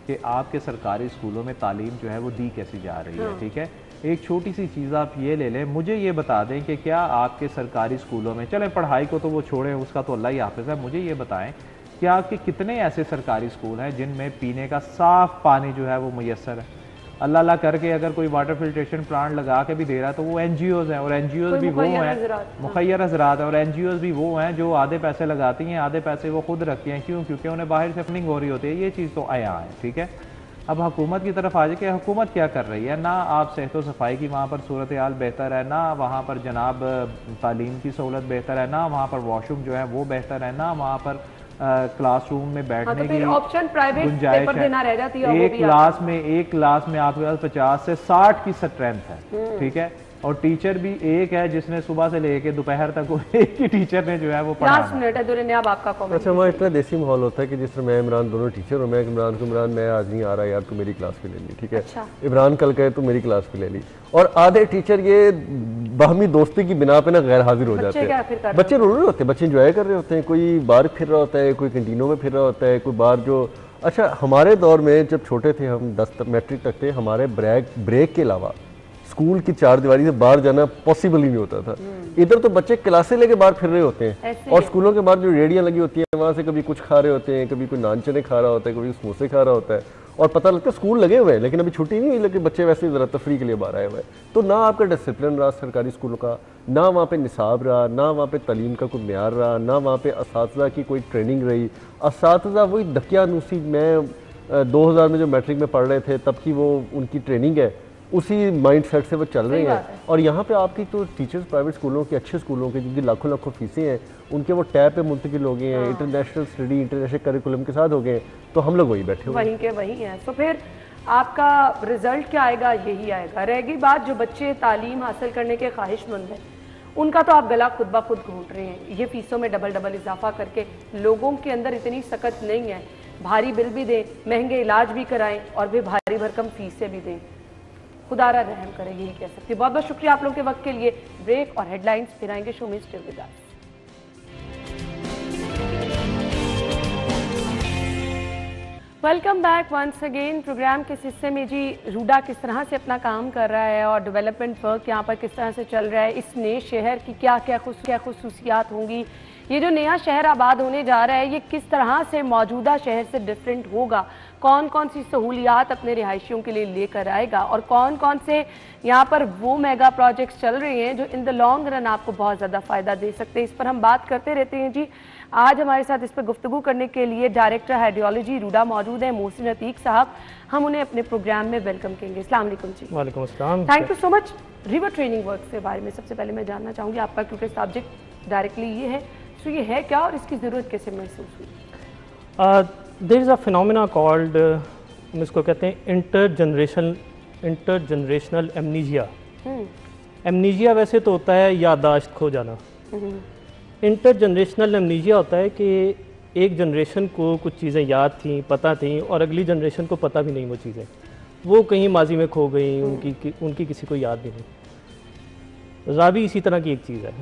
Speaker 2: कि आपके सरकारी स्कूलों में तालीम जो है वो दी कैसी जा रही है। ठीक है, एक छोटी सी चीज़ आप ये ले लें, मुझे ये बता दें कि क्या आपके सरकारी स्कूलों में, चलें पढ़ाई को तो वो छोड़ें, उसका तो अल्लाह ही हाफ़िज़ है, मुझे ये बताएं कि आपके कितने ऐसे सरकारी स्कूल हैं जिनमें पीने का साफ़ पानी जो है वो मुयस्सर है। अल्लाह अल्लाह करके अगर कोई वाटर फिल्ट्रेशन प्लांट लगा के भी दे रहा है तो वो NGOs हैं, और NGOs भी वो हैं, मुखैर हज़रात हैं, और NGOs भी वो हैं जो आधे पैसे लगाती हैं, आधे पैसे वो खुद रखती हैं। क्यों? क्योंकि उन्हें बाहर से फंडिंग हो रही होती है। ये चीज़ तो आया है। ठीक है, अब हुकूमत की तरफ आ जाए कि हुकूमत क्या कर रही है। ना आप सेहत व सफाई की वहाँ पर सूरत हाल बेहतर है, ना वहाँ पर जनाब तालीम की सहूलत बेहतर है, ना वहाँ पर वॉशरूम जो है वो बेहतर है, ना वहाँ पर क्लासरूम में बैठने की
Speaker 1: ऑप्शन प्राइवेट पेपर देना रह जाती है।
Speaker 2: एक क्लास में आपके पास 50 से 60 की स्ट्रेंथ है। ठीक है, और टीचर भी एक है जिसने सुबह से लेके दोपहर तक एक ही टीचर ने जो है वो पढ़ाना।
Speaker 1: 5 मिनट है दुनिया, अब आपका कमेंट।
Speaker 3: अच्छा, वहाँ इतना देसी माहौल होता है कि जिस तरह मैं इमरान दोनों टीचर, और मैं इमरान को, इमरान मैं आज नहीं आ रहा यार, तू मेरी क्लास पे ले ली। ठीक है,
Speaker 1: अच्छा।
Speaker 3: इमरान कल कहे तो मेरी क्लास पे ले ली, और आधे टीचर ये बाहमी दोस्ती की बिना पे ना गैर हाजिर हो जाते हैं। बच्चे रो रहे होते हैं, बच्चे इंजॉय कर रहे होते हैं, कोई बाहर फिर रहा होता है, कोई कैंटीनों में फिर रहा होता है, कोई बाहर जो। अच्छा, हमारे दौर में जब छोटे थे हम 10 मैट्रिक तक थे, हमारे ब्रेक के अलावा स्कूल की चार दीवारी से बाहर जाना पॉसिबल ही नहीं होता था। इधर तो बच्चे क्लासें लेके बाहर फिर रहे होते हैं, और स्कूलों के बाहर जो रेडियां लगी होती हैं वहाँ से कभी कुछ खा रहे होते हैं, कभी कोई नान चने खा रहा होता है, कभी समोसे खा रहा होता है, और पता लगता है स्कूल लगे हुए हैं लेकिन अभी छुट्टी नहीं हुई, लेकिन बच्चे वैसे ही ज़रा तफरी के लिए बाहर आए हुए हैं। तो ना आपका डिसिप्लिन रहा सरकारी स्कूलों का, ना वहाँ पे निसाब रहा, ना वहाँ पे तालीम का कोई म्यार रहा, ना वहाँ पे असातिज़ा की कोई ट्रेनिंग रही। असातिज़ा वही दकियानूसी, मैं 2000 में जो मैट्रिक में पढ़ रहे थे तब की वो उनकी ट्रेनिंग है, उसी माइंड सेट से वो चल रहे हैं। और यहाँ पे आपकी तो टीचर्स प्राइवेट स्कूलों के, अच्छे स्कूलों के, जिनकी लाखों लाखों फीसें हैं, उनके वो टैब पे मुंतकिल हो गए हैं, इंटरनेशनल स्टडी, इंटरनेशनल करिकुलम के साथ हो गए हैं, तो हम लोग वही बैठे हुए
Speaker 1: वहीं के वहीं हैं। तो फिर आपका रिजल्ट क्या आएगा? यही आएगा। रहेगी बात जो बच्चे तालीम हासिल करने के ख्वाहिशमंद हैं, उनका तो आप गला खुद ब खुद घोंट रहे हैं। ये फीसों में डबल इजाफा करके लोगों के अंदर इतनी सकत नहीं है, भारी बिल भी दें, महंगे इलाज भी कराएं, और भी भारी भरकम फीसें भी दें। खुदारा रहम करे, यही कह सकती। बहुत बहुत शुक्रिया आप लोगों के वक्त के लिए। ब्रेक और हेडलाइंस फिर आएंगे। शो में stay with us. Welcome back once again. Program के हिस्से में जी रूडा किस तरह से अपना काम कर रहा है और डेवलपमेंट वर्क यहाँ पर किस तरह से चल रहा है, इस नए शहर की क्या क्या खुसूसियात होंगी, ये जो नया शहर आबाद होने जा रहा है ये किस तरह से मौजूदा शहर से डिफरेंट होगा, कौन कौन सी सहूलियात अपने रिहायशियों के लिए लेकर आएगा, और कौन कौन से यहाँ पर वो मेगा प्रोजेक्ट्स चल रहे हैं जो इन द लॉन्ग रन आपको बहुत ज़्यादा फ़ायदा दे सकते हैं। इस पर हम बात करते रहते हैं जी। आज हमारे साथ इस पर गुफ्तगू करने के लिए डायरेक्टर हाइड्रोलॉजी रूडा मौजूद है, मोहसिन अतीक साहब। हम उन्हें अपने प्रोग्राम में वेलकम करेंगे। अस्सलाम वालेकुम जी।
Speaker 4: वालेकुम अस्सलाम।
Speaker 1: Thank you so much. River training work के बारे में सबसे पहले मैं जानना चाहूँगी आपका, क्योंकि सब्जेक्ट डायरेक्टली ये है, तो ये है क्या और इसकी ज़रूरत कैसे महसूस हुई?
Speaker 4: There is a phenomena called, हम इसको कहते हैं इंटरजनरेशनल एमनीजिया। एमनीजिया वैसे तो होता है याददाश्त खो जाना, इंटरजनरेशनल एमनीजिया होता है कि एक जनरेशन को कुछ चीज़ें याद थी, पता थी, और अगली जनरेशन को पता भी नहीं वो चीज़ें, वो कहीं माजी में खो गई, उनकी किसी को याद भी नहीं। रावी इसी तरह की एक चीज़ है।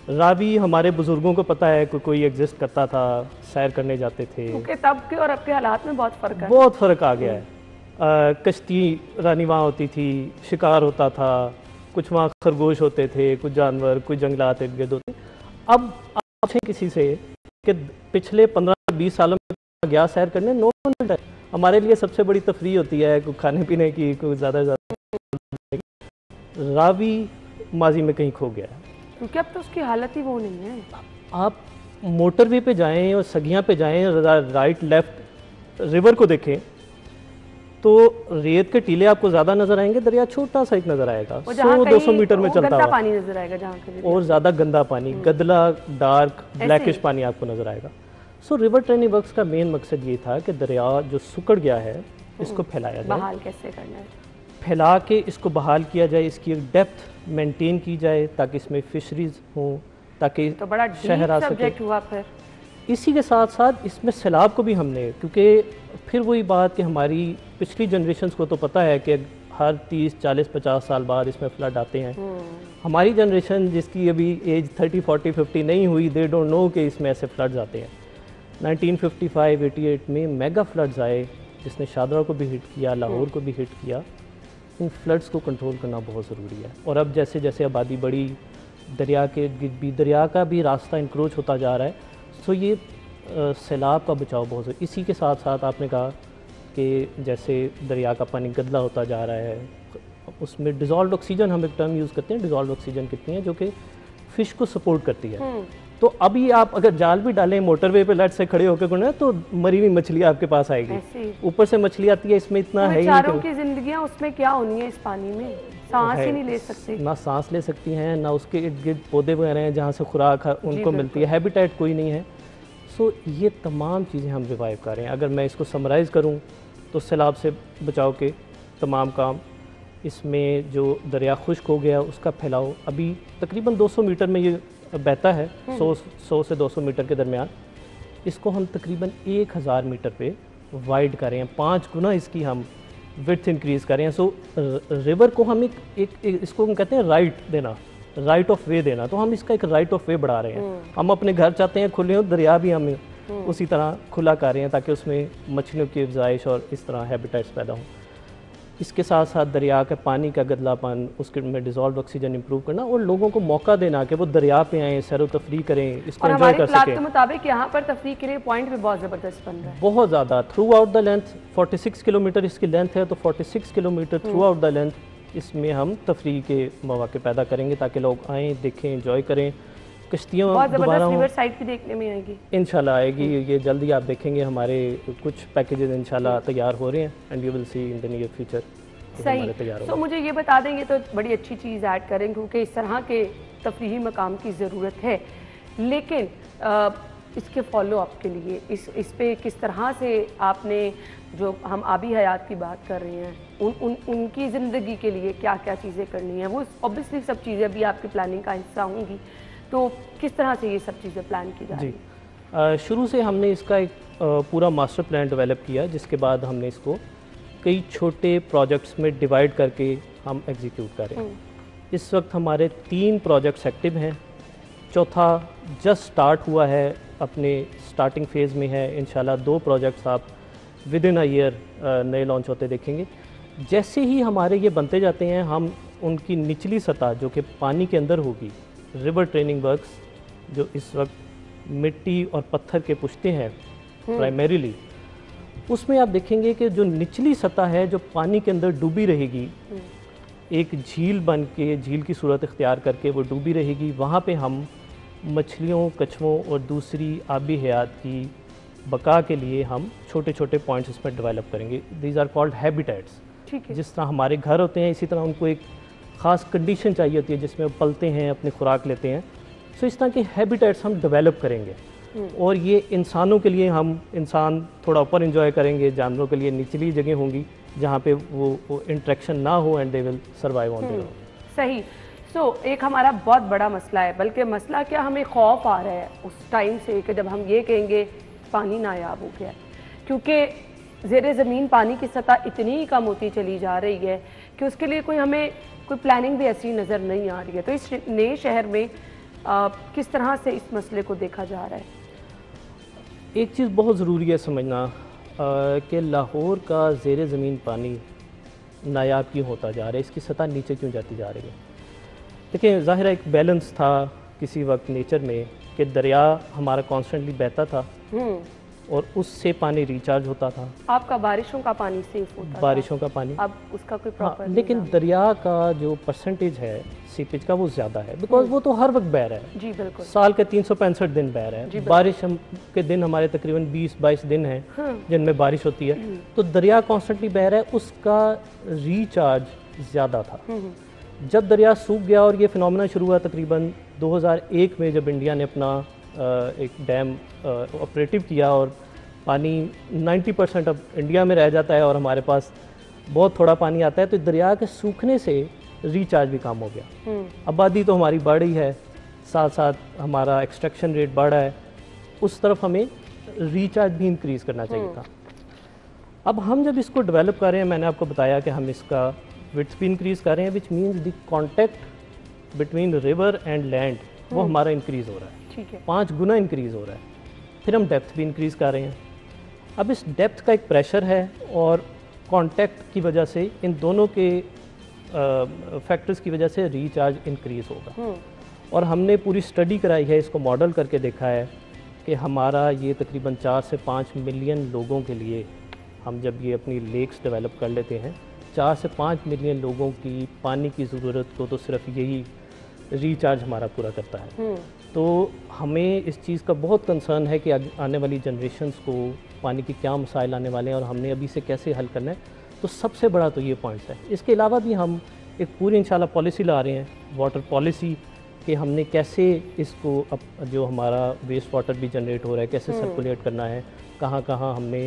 Speaker 4: रावी हमारे बुज़ुर्गों को पता है कि कोई एग्जिस्ट करता था, सैर करने जाते थे,
Speaker 1: क्योंकि तब के और अब के हालात में बहुत फ़र्क है,
Speaker 4: बहुत फ़र्क आ गया है। कश्ती रानी वहाँ होती थी, शिकार होता था, कुछ वहाँ खरगोश होते थे, कुछ जानवर, कुछ जंगलात इर्द गिर्द होते। अब आप पूछें किसी से कि पिछले 15-20 सालों में गया सैर करने, नो वन मिलता है। हमारे लिए सबसे बड़ी तफरी होती है कुछ खाने पीने की, कुछ ज़्यादा रावी माजी में कहीं खो गया है,
Speaker 1: क्योंकि अब तो उसकी हालत ही वो नहीं है।
Speaker 4: आप मोटरवे पे जाएं और सगियां पे जाएं, राइट लेफ्ट रिवर को देखें तो रेत के टीले आपको ज़्यादा नजर आएंगे, दरिया छोटा सा एक नजर आएगा, 100-200 मीटर में चलता हुआ,
Speaker 1: पानी नजर आएगा जहाँ
Speaker 4: और ज़्यादा गंदा पानी, गदला डार्क ब्लैकिश पानी आपको नजर आएगा। सो रिवर ट्रेनिंग वर्क्स का मेन मकसद ये था कि दरिया जो सुकड़ गया है इसको फैलाया जाए,
Speaker 1: बहाल कैसे करना है,
Speaker 4: फैला के इसको बहाल किया जाए, इसकी एक डेप्थ मेंटेन की जाए ताकि इसमें फिशरीज हों, ताकि
Speaker 1: तो बड़ा
Speaker 4: शहर आ
Speaker 1: डीप
Speaker 4: सके।
Speaker 1: सब्जेक्ट हुआ फिर।
Speaker 4: इसी के साथ साथ इसमें सैलाब को भी हमने, क्योंकि फिर वही बात कि हमारी पिछली जनरेशन्स को तो पता है कि हर 30, 40, 50 साल बाद इसमें फ्लड आते हैं। हमारी जनरेशन जिसकी अभी एज 30, 40, 50 नहीं हुई, दे डोंट नो कि इसमें ऐसे फ्लड्स आते हैं। 1955-88 में मेगा फ्लड्स आए जिसने शादरा को भी हिट किया, लाहौर को भी हिट किया। इन फ्लड्स को कंट्रोल करना बहुत ज़रूरी है। और अब जैसे जैसे आबादी बढ़ी, दरिया के भी, दरिया का भी रास्ता इंक्रोच होता जा रहा है, सो ये सैलाब का बचाव बहुत ज़रूरी। इसी के साथ साथ आपने कहा कि जैसे दरिया का पानी गंदा होता जा रहा है, उसमें डिज़ोल्व ऑक्सीजन, हम एक टर्म यूज़ करते हैं, डिज़ोल्व ऑक्सीजन कितनी है जो कि फ़िश को सपोर्ट करती है। तो अभी आप अगर जाल भी डालें मोटरवे पे लट से खड़े होकर गुना, तो मरी हुई मछली आपके पास आएगी। ऊपर से मछली आती है, इसमें इतना है ही
Speaker 1: बेचारों की जिंदगियां उसमें क्या होनी है, इस पानी में सांस ही नहीं ले सकते,
Speaker 4: ना सांस ले सकती हैं, ना उसके इर्द गिर्द पौधे वगैरह हैं जहाँ से खुराक उनको मिलती है, हैबिटेट कोई नहीं है। सो ये तमाम चीज़ें हम रिवाइव कर रहे हैं। अगर मैं इसको समराइज़ करूँ तो सैलाब से बचाव के तमाम काम, इसमें जो दरिया खुश्क हो गया उसका फैलाव अभी तकरीबन 200 मीटर में ये बहता है, 100 से 200 मीटर के दरमियान। इसको हम तकरीबन 1000 मीटर पे वाइड कर रहे हैं, 5 गुना इसकी हम विड्थ इंक्रीज़ कर रहे हैं। सो रिवर को हम एक इसको हम कहते हैं राइट देना, राइट ऑफ वे देना, तो हम इसका एक राइट ऑफ वे बढ़ा रहे हैं। हम अपने घर चाहते हैं खुले हो, दरिया भी हम उसी तरह खुला कर रहे हैं ताकि उसमें मछलियों की अफजाइश और इस तरह हैबिटेट्स पैदा हों। इसके साथ साथ दरिया के पानी का गदलापन, उसके में डिज़ोल्व ऑक्सीजन इंप्रूव करना और लोगों को मौका देना कि वो दरिया पे आएँ, सैर व तफरी करें, इसको एंजॉय कर सकें।
Speaker 1: के मुताबिक यहाँ पर तफरी के लिए पॉइंट भी बहुत ज़बरदस्त बन रहा है,
Speaker 4: बहुत ज़्यादा। Through out the length 46 kilometre इसकी लेंथ है, तो 46 kilometre through out the length इसमें हम तफरी के मौके पैदा करेंगे ताकि लोग आएँ, देखें, एंजॉय करें। कश्तियाँ दोबारा
Speaker 1: रिवर साइड भी देखने में आएगी,
Speaker 4: इंशाल्लाह आएगी। ये जल्दी आप देखेंगे, हमारे कुछ पैकेजेस इंशाल्लाह तैयार हो रहे हैं and you will see in the near future.
Speaker 1: सही। तो मुझे ये बता देंगे तो बड़ी अच्छी चीज़ ऐड करें, क्योंकि इस तरह के तफरीही मकाम की ज़रूरत है, लेकिन इसके फॉलो अप के लिए इस पे किस तरह से आपने, जो हम आबी हयात की बात कर रहे हैं, उनकी ज़िंदगी के लिए क्या क्या चीज़ें करनी है, वो ऑब्वियसली सब चीज़ें भी आपकी प्लानिंग का हिस्सा होंगी, तो किस तरह से ये सब चीज़ें प्लान की जा रही हैं?
Speaker 4: शुरू से हमने इसका एक पूरा मास्टर प्लान डेवलप किया, जिसके बाद हमने इसको कई छोटे प्रोजेक्ट्स में डिवाइड करके हम एग्जीक्यूट कर रहे हैं। इस वक्त हमारे 3 प्रोजेक्ट्स एक्टिव हैं, चौथा जस्ट स्टार्ट हुआ है, अपने स्टार्टिंग फेज़ में है। इंशाल्लाह 2 प्रोजेक्ट्स आप विद इन अ ईयर नए लॉन्च होते देखेंगे। जैसे ही हमारे ये बनते जाते हैं, हम उनकी निचली सतह जो कि पानी के अंदर होगी, रिवर ट्रेनिंग वर्क्स जो इस वक्त मिट्टी और पत्थर के पुश्ते हैं प्राइमरीली, उसमें आप देखेंगे कि जो निचली सतह है जो पानी के अंदर डूबी रहेगी, एक झील बन के, झील की सूरत इख्तियार करके वो डूबी रहेगी। वहाँ पे हम मछलियों, कछुओं और दूसरी आबी हयात की बका के लिए हम छोटे छोटे पॉइंट्स इसमें डेवलप करेंगे। These are called habitats.
Speaker 1: ठीक है।
Speaker 4: जिस तरह हमारे घर होते हैं, इसी तरह उनको एक ख़ास कंडीशन चाहिए होती है जिसमें वो पलते हैं, अपनी खुराक लेते हैं। सो इस तरह के हैबिटेट्स हम डेवलप करेंगे और ये इंसानों के लिए हम इंसान थोड़ा ऊपर एंजॉय करेंगे, जानवरों के लिए निचली जगह होंगी जहाँ पे वो इंटरेक्शन ना हो and they will survive on their own.
Speaker 1: सही। सो एक हमारा बहुत बड़ा मसला है, बल्कि मसला क्या, हमें खौफ आ रहा है उस टाइम से कि जब हम ये कहेंगे पानी नायाब हो गया, क्योंकि ज़ेरे ज़मीन पानी की सतह इतनी कम होती चली जा रही है कि उसके लिए हमें कोई प्लानिंग भी ऐसी नज़र नहीं आ रही है। तो इस नए शहर में किस तरह से इस मसले को देखा जा रहा है?
Speaker 4: एक चीज़ बहुत ज़रूरी है समझना कि लाहौर का ज़ेरे ज़मीन पानी नायाब क्यों होता जा रहा है, इसकी सतह नीचे क्यों जाती जा रही है। देखिए, ज़ाहिर है एक बैलेंस था किसी वक्त नेचर में कि दरिया हमारा कॉन्स्टेंटली बहता था और उससे पानी रिचार्ज होता था।
Speaker 1: आपका बारिशों का पानी सेफ होता
Speaker 4: बारिशों का पानी,
Speaker 1: अब उसका कोई प्रॉपर
Speaker 4: लेकिन दरिया का जो परसेंटेज है सीपेज का वो ज़्यादा है, बिकॉज वो तो हर वक्त बह रहा है।
Speaker 1: जी बिल्कुल,
Speaker 4: साल के 365 दिन बह रहा है। बारिश के दिन हमारे तकरीबन 20-22 दिन हैं जिनमें बारिश होती है, तो दरिया कॉन्स्टेंटली बह रहा है, उसका रिचार्ज ज़्यादा था। जब दरिया सूख गया और ये फिनोमेना शुरू हुआ तकरीबन 2001 में, जब इंडिया ने अपना एक डैम ऑपरेटिव किया और पानी 90% अब इंडिया में रह जाता है और हमारे पास बहुत थोड़ा पानी आता है, तो दरिया के सूखने से रिचार्ज भी कम हो गया। आबादी तो हमारी बढ़ ही है, साथ साथ हमारा एक्सट्रैक्शन रेट बढ़ा है, उस तरफ हमें रिचार्ज भी इंक्रीज़ करना चाहिए था। अब हम जब इसको डेवलप कर रहे हैं, मैंने आपको बताया कि हम इसका विड्थ भी इंक्रीज़ कर रहे हैं, which means the contact between river and land वो हमारा इंक्रीज़ हो रहा है,
Speaker 1: ठीक है,
Speaker 4: 5 गुना इंक्रीज़ हो रहा है। फिर हम डेप्थ भी इंक्रीज़ कर रहे हैं। अब इस डेप्थ का एक प्रेशर है और कॉन्टैक्ट की वजह से इन दोनों के फैक्टर्स की वजह से रिचार्ज इंक्रीज़ होगा। और हमने पूरी स्टडी कराई है, इसको मॉडल करके देखा है कि हमारा ये तकरीबन 4 से 5 मिलियन लोगों के लिए, हम जब ये अपनी लेक्स डेवलप कर लेते हैं, 4 से 5 मिलियन लोगों की पानी की ज़रूरत को तो सिर्फ यही रिचार्ज हमारा पूरा करता है। तो हमें इस चीज़ का बहुत कंसर्न है कि आने वाली जनरेशन्स को पानी के क्या मसाइल आने वाले हैं और हमने अभी से कैसे हल करना है। तो सबसे बड़ा तो ये पॉइंट्स है। इसके अलावा भी हम एक पूरी इंशाल्लाह पॉलिसी ला रहे हैं, वाटर पॉलिसी, कि हमने कैसे इसको अब जो हमारा वेस्ट वाटर भी जनरेट हो रहा है कैसे सर्कुलेट करना है, कहाँ कहाँ हमने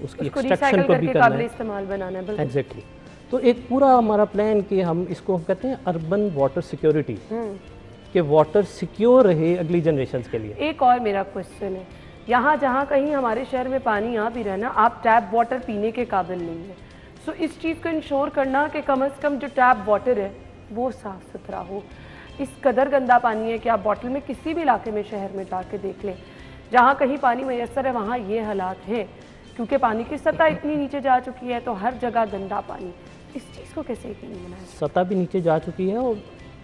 Speaker 4: उसकी एक्सट्रैक्शन को भी करना है,
Speaker 1: इस्तेमाल बनाना है।
Speaker 4: एग्जैक्टली। तो एक पूरा हमारा प्लान कि हम इसको हम कहते हैं अर्बन वाटर सिक्योरिटी, कि वाटर सिक्योर रहे अगली जनरेशन के लिए।
Speaker 1: एक और मेरा क्वेश्चन है, यहाँ जहाँ कहीं हमारे शहर में पानी आ भी रहा है ना, आप टैप वाटर पीने के काबिल नहीं है। सो इस चीज़ को इंश्योर करना कि कम से कम जो टैप वाटर है वो साफ़ सुथरा हो। इस कदर गंदा पानी है कि आप बॉटल में किसी भी इलाके में शहर में जाके देख लें, जहाँ कहीं पानी मैसर है वहाँ ये हालात हैं, क्योंकि पानी की सतह इतनी नीचे जा चुकी है तो हर जगह गंदा पानी। इस चीज़ को कैसे यकीनी बनाएं?
Speaker 4: सतह भी नीचे जा चुकी है और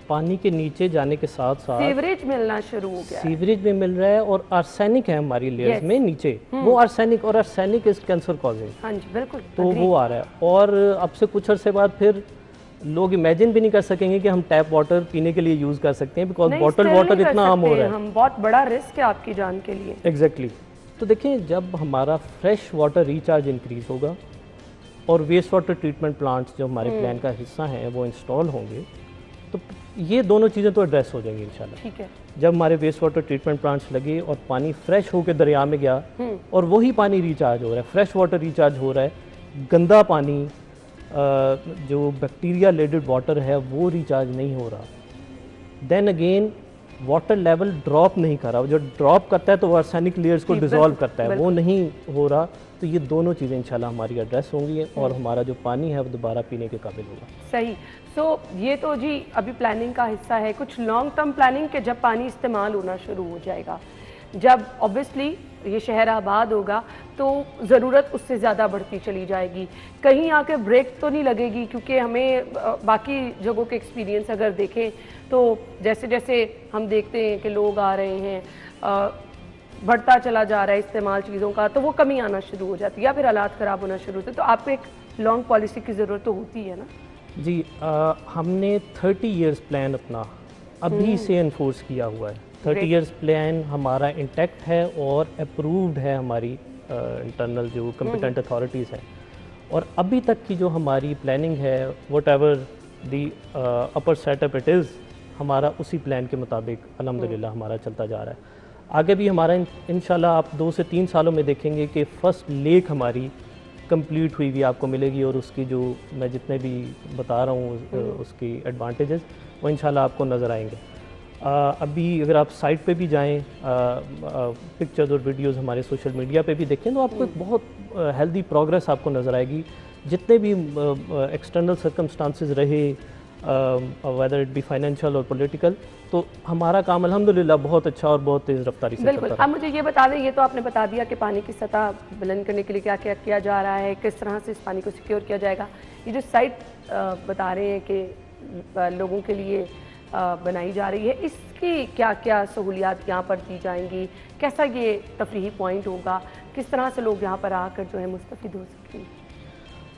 Speaker 4: पानी के नीचे जाने के साथ साथ
Speaker 1: सीवरेज मिलना शुरू हो गया,
Speaker 4: सीवरेज भी मिल रहा है और आर्सेनिक है हमारी लेयर्स में नीचे, वो आर्सेनिक, और आर्सेनिक इज कैंसर कॉजिंग।
Speaker 1: हाँ जी बिल्कुल,
Speaker 4: तो वो आ रहा है। और अब से कुछ अर्से बाद फिर लोग इमेजिन भी नहीं कर सकेंगे कि हम टैप वाटर पीने के लिए यूज़ कर सकते हैं, बिकॉज बॉटल वाटर इतना आम हो रहा है।
Speaker 1: हम बहुत बड़ा रिस्क है आपकी जान के लिए।
Speaker 4: एग्जैक्टली। तो देखिए, जब हमारा फ्रेश वाटर रिचार्ज इंक्रीज होगा और वेस्ट वाटर ट्रीटमेंट प्लांट्स जो हमारे प्लान का हिस्सा हैं वो इंस्टॉल होंगे, तो ये दोनों चीज़ें तो एड्रेस हो जाएंगी इंशाल्लाह।
Speaker 1: ठीक है।
Speaker 4: जब हमारे वेस्ट वाटर ट्रीटमेंट प्लांट्स लगे और पानी फ्रेश होकर दरिया में गया और वही पानी रिचार्ज हो रहा है, फ्रेश वाटर रिचार्ज हो रहा है, गंदा पानी जो बैक्टीरिया लेडेड वाटर है वो रिचार्ज नहीं हो रहा, then again water level drop नहीं कर रहा। जो ड्रॉप करता है तो वो आर्सेनिक लेयर्स को डिसॉल्व करता है, वो नहीं हो रहा। तो ये दोनों चीज़ें इंशाल्लाह हमारी एड्रेस होंगी और हमारा जो पानी है वो दोबारा पीने के काबिल होगा।
Speaker 1: सही। सो ये तो जी अभी प्लानिंग का हिस्सा है, कुछ लॉन्ग टर्म प्लानिंग के जब पानी इस्तेमाल होना शुरू हो जाएगा, जब ऑब्वियसली ये शहर आबाद होगा तो ज़रूरत उससे ज़्यादा बढ़ती चली जाएगी, कहीं आके ब्रेक तो नहीं लगेगी, क्योंकि हमें बाकी जगहों के एक्सपीरियंस अगर देखें तो जैसे जैसे हम देखते हैं कि लोग आ रहे हैं, बढ़ता चला जा रहा है इस्तेमाल चीज़ों का, तो वो कमी आना शुरू हो जाती है या फिर हालात ख़राब होना शुरू होते हैं। तो आपको एक लॉन्ग पॉलिसी की ज़रूरत तो होती है ना? जी,
Speaker 4: हमने 30 इयर्स प्लान अपना अभी से इन्फोर्स किया हुआ है। 30 इयर्स प्लान हमारा इंटैक्ट है और अप्रूव्ड है हमारी इंटरनल जो कम्पिटेंट अथॉरिटीज़ हैं, और अभी तक की जो हमारी प्लानिंग है what ever the upper setup it is, हमारा उसी प्लान के मुताबिक अल्हम्दुलिल्लाह हमारा चलता जा रहा है। आगे भी हमारा इंशाल्लाह आप 2 से 3 सालों में देखेंगे कि फ़र्स्ट लेक हमारी कंप्लीट हुई भी आपको मिलेगी, और उसकी जो मैं जितने भी बता रहा हूँ उसकी एडवांटेजेस वो इंशाल्लाह आपको नज़र आएंगे। अभी अगर आप साइट पे भी जाएं, पिक्चर्स और वीडियोस हमारे सोशल मीडिया पे भी देखें तो आपको एक बहुत हेल्दी प्रोग्रेस आपको नज़र आएगी। जितने भी एक्सटर्नल सर्कमस्टांसेस रहे, वेदर इट बी फाइनेंशियल और पॉलिटिकल, तो हमारा काम अल्हम्दुलिल्लाह बहुत अच्छा और बहुत तेज़ रफ्तारी से
Speaker 1: बिल्कुल। अब मुझे ये बता दें, ये तो आपने बता दिया कि पानी की सतह बुलंद करने के लिए क्या क्या किया जा रहा है, किस तरह से इस पानी को सिक्योर किया जाएगा। ये जो साइट बता रहे हैं कि लोगों के लिए बनाई जा रही है, इसकी क्या क्या सहूलियात यहाँ पर दी जाएंगी, कैसा ये तफरीही पॉइंट होगा, किस तरह से लोग यहाँ पर आकर जो है मुस्तफ़िद हो सकेंगे?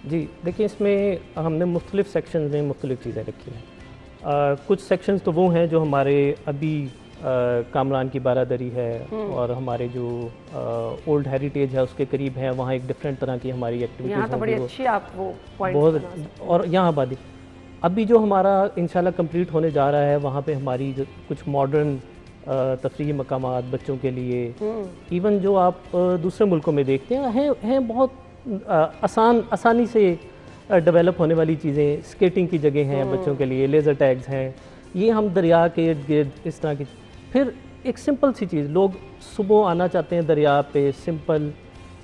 Speaker 4: जी देखिए, इसमें हमने मुख्तलिफ सेक्शंस में मुख्तलिफ चीज़ें रखी हैं। कुछ सेक्शंस तो वो हैं जो हमारे अभी कामरान की बारादरी है और हमारे जो ओल्ड हेरिटेज है उसके करीब है, वहाँ एक डिफरेंट तरह की हमारी एक्टिविटीज़
Speaker 1: यहाँ तो बड़ी अच्छी आप वो
Speaker 4: बहुत, और यहाँ आबादी अभी जो हमारा इंशाल्लाह कंप्लीट होने जा रहा है, वहाँ पे हमारी जो कुछ मॉडर्न तफरीही मकामात बच्चों के लिए, इवन जो आप दूसरे मुल्कों में देखते हैं बहुत आसानी से डेवलप होने वाली चीज़ें। स्केटिंग की जगह हैं बच्चों के लिए, लेज़र टैग्स हैं, ये हम दरिया के इर्द गिर्द इस तरह की। फिर एक सिंपल सी चीज़, लोग सुबह आना चाहते हैं दरिया पे, सिंपल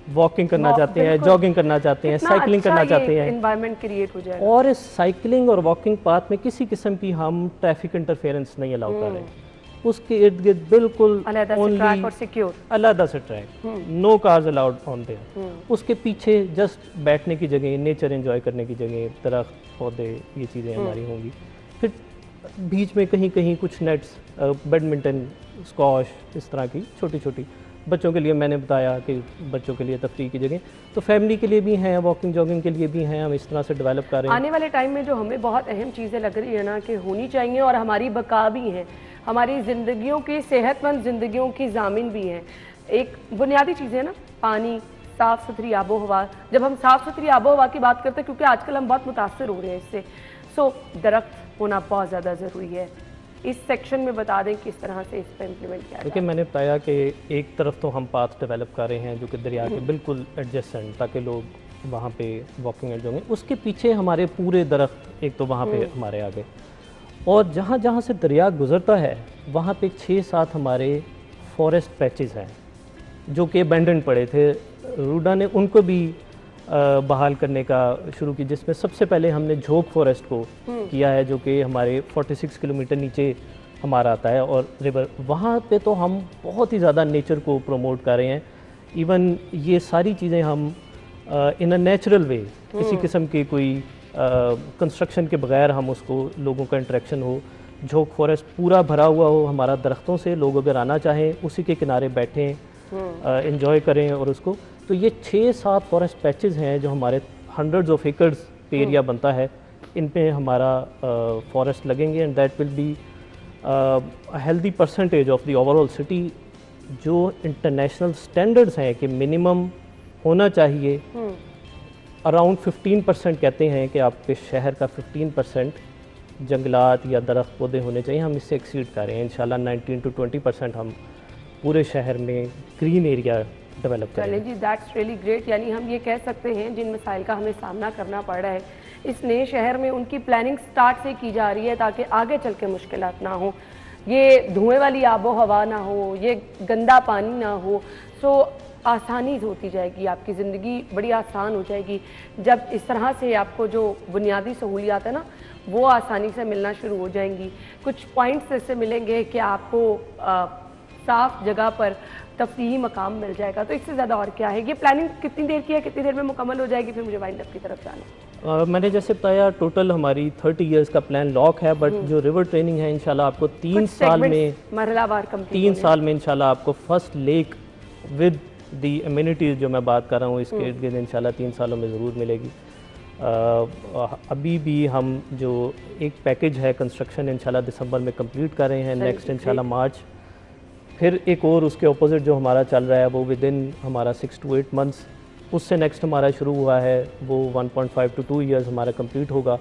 Speaker 4: वॉकिंग करना चाहते हैं, जॉगिंग करना चाहते हैं, साइकिलिंग करना चाहते हैं,
Speaker 1: एनवायरनमेंट क्रिएट हो जाएगा।
Speaker 4: और इस साइकिलिंग और वॉकिंग पाथ में किसी किस्म की हम ट्रैफिक इंटरफेरेंस नहीं अलाउ कर रहे हैं। उसके इर्द गिर्द बिल्कुल
Speaker 1: अलग से ट्रैक और सिक्योर,
Speaker 4: अलग से track, no cars allowed on there. उसके पीछे जस्ट बैठने की जगह, नेचर एंजॉय करने की जगह, दरख्त, पौधे, ये चीज़ें हमारी होंगी। फिर बीच में कहीं कहीं कुछ नेट्स, बैडमिंटन, स्क्वॉश, इस तरह की छोटी छोटी बच्चों के लिए, मैंने बताया कि बच्चों के लिए तफरीह की जगह, तो फैमिली के लिए भी हैं, वॉकिंग जॉगिंग के लिए भी हैं। हम इस तरह से डेवलप कर रहे हैं।
Speaker 1: आने वाले टाइम में जो हमें बहुत अहम चीज़ें लग रही है ना कि होनी चाहिए और हमारी बका भी हैं, हमारी ज़िंदगियों की, सेहतमंद ज़िंदगियों की ज़ामिन भी हैं। एक बुनियादी चीज़ें ना, पानी, साफ़ सुथरी आबो हवा। जब हम साफ़ सुथरी आबो हवा की बात करते हैं, क्योंकि आजकल हम बहुत मुतासर हो रहे हैं इससे, सो दरख्त होना बहुत ज़्यादा ज़रूरी है। इस सेक्शन में बता दें किस तरह से इस पर इम्प्लीमेंट किया
Speaker 4: देखिए, मैंने बताया कि एक तरफ तो हम पाथ डेवलप कर रहे हैं जो कि दरिया के बिल्कुल एडजेसेंट, ताकि लोग वहाँ पे वॉकिंग एंड जॉगिंग। उसके पीछे हमारे पूरे दरख्त एक तो वहाँ पे हमारे आगे, और जहाँ जहाँ से दरिया गुजरता है वहाँ पे 6-7 हमारे फॉरेस्ट पैचेस हैं जो कि अबैंडन पड़े थे। रूडा ने उनको भी बहाल करने का शुरू की, जिसमें सबसे पहले हमने झोंक फॉरेस्ट को किया है, जो कि हमारे 46 किलोमीटर नीचे हमारा आता है और रिवर। वहाँ पे तो हम बहुत ही ज़्यादा नेचर को प्रमोट कर रहे हैं। इवन ये सारी चीज़ें हम इन अ नेचुरल वे, किसी किस्म की कोई कंस्ट्रक्शन के बगैर हम उसको, लोगों का इंटरेक्शन हो। झोंक फॉरेस्ट पूरा भरा हुआ हो हमारा दरख्तों से, लोग अगर आना चाहें उसी के किनारे बैठें, एंजॉय करें और उसको। तो ये 6-7 फॉरेस्ट पैचेस हैं जो हमारे हंड्रेड्स ऑफ एकर्स पे एरिया बनता है, इन पे हमारा फॉरेस्ट लगेंगे, and that will be healthy percentage of the overall city. जो इंटरनेशनल स्टैंडर्ड्स हैं कि मिनिमम होना चाहिए, अराउंड 15% कहते हैं कि आपके शहर का 15% जंगलात या दरख्त पौधे होने चाहिए। हम इससे एक्सीड कर रहे हैं। इंशाल्लाह 19 to 20% हम पूरे शहर में ग्रीन एरिया डेवलप करेंगे।
Speaker 1: चलें जी, दैट्स रियली ग्रेट। यानी हम ये कह सकते हैं जिन मसाइल का हमें सामना करना पड़ रहा है इस नए शहर में, उनकी प्लानिंग स्टार्ट से की जा रही है ताकि आगे चल के मुश्किलात ना हो, ये धुएँ वाली आबो हवा ना हो, ये गंदा पानी ना हो। सो आसानी होती जाएगी, आपकी ज़िंदगी बड़ी आसान हो जाएगी जब इस तरह से आपको जो बुनियादी सहूलियात है ना वो आसानी से मिलना शुरू हो जाएंगी। कुछ पॉइंट्स ऐसे मिलेंगे कि आपको साफ़ जगह पर तफरीही मकाम मिल जाएगा। तो इससे ज़्यादा और क्या है? ये प्लानिंग कितनी देर की है, कितनी देर में मुकम्मल हो जाएगी? फिर मुझे वाइंड अप की तरफ जाना।
Speaker 4: मैंने जैसे बताया, टोटल हमारी 30 इयर्स का प्लान लॉक है, बट जो रिवर ट्रेनिंग है इंशाल्लाह आपको 3 साल में,
Speaker 1: मरहलावार कंप्लीट,
Speaker 4: 3 साल में इंशाल्लाह आपको first lake with the amenities जो मैं बात कर रहा हूँ इसके इर्द गिर्द इंशाल्लाह 3 सालों में ज़रूर मिलेगी। अभी भी हम जो एक पैकेज है कंस्ट्रक्शन इंशाल्लाह दिसंबर में कंप्लीट कर रहे हैं, नेक्स्ट इंशाल्लाह मार्च। फिर एक और उसके ऑपोजिट जो हमारा चल रहा है वो विद इन हमारा 6 to 8 मंथ्स, उससे नेक्स्ट हमारा शुरू हुआ है, वो 1.5 to 2 ईयर्स हमारा कंप्लीट होगा।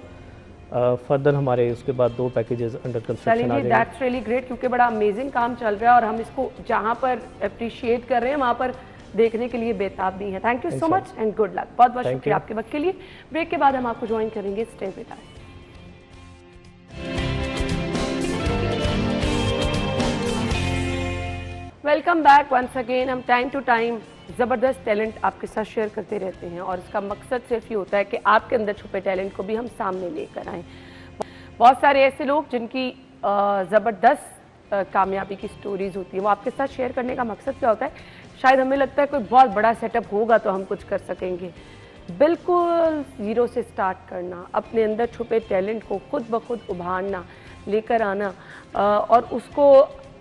Speaker 4: फर्दर हमारे उसके बाद 2 पैकेजेस अंडर कंस्ट्रक्शन आ जाएंगे।
Speaker 1: दैट्स रियली ग्रेट, क्योंकि बड़ा अमेजिंग काम चल रहा है और हम इसको जहाँ पर अप्रिशिएट कर रहे हैं वहाँ पर देखने के लिए बेताब भी है। Thank you so much and good luck. बहुत बहुत शुक्रिया आपके वक्त के लिए। ब्रेक के बाद हम आपको ज्वाइन करेंगे। Stay with us. Welcome back once again. हम टाइम टू टाइम ज़बरदस्त टैलेंट आपके साथ शेयर करते रहते हैं और इसका मकसद सिर्फ ये होता है कि आपके अंदर छुपे टैलेंट को भी हम सामने लेकर आएँ। बहुत सारे ऐसे लोग जिनकी ज़बरदस्त कामयाबी की स्टोरीज़ होती है, वो आपके साथ शेयर करने का मकसद क्या होता है? शायद हमें लगता है कोई बहुत बड़ा सेटअप होगा तो हम कुछ कर सकेंगे। बिल्कुल ज़ीरो से स्टार्ट करना, अपने अंदर छुपे टैलेंट को खुद ब खुद उभारना, लेकर आना, और उसको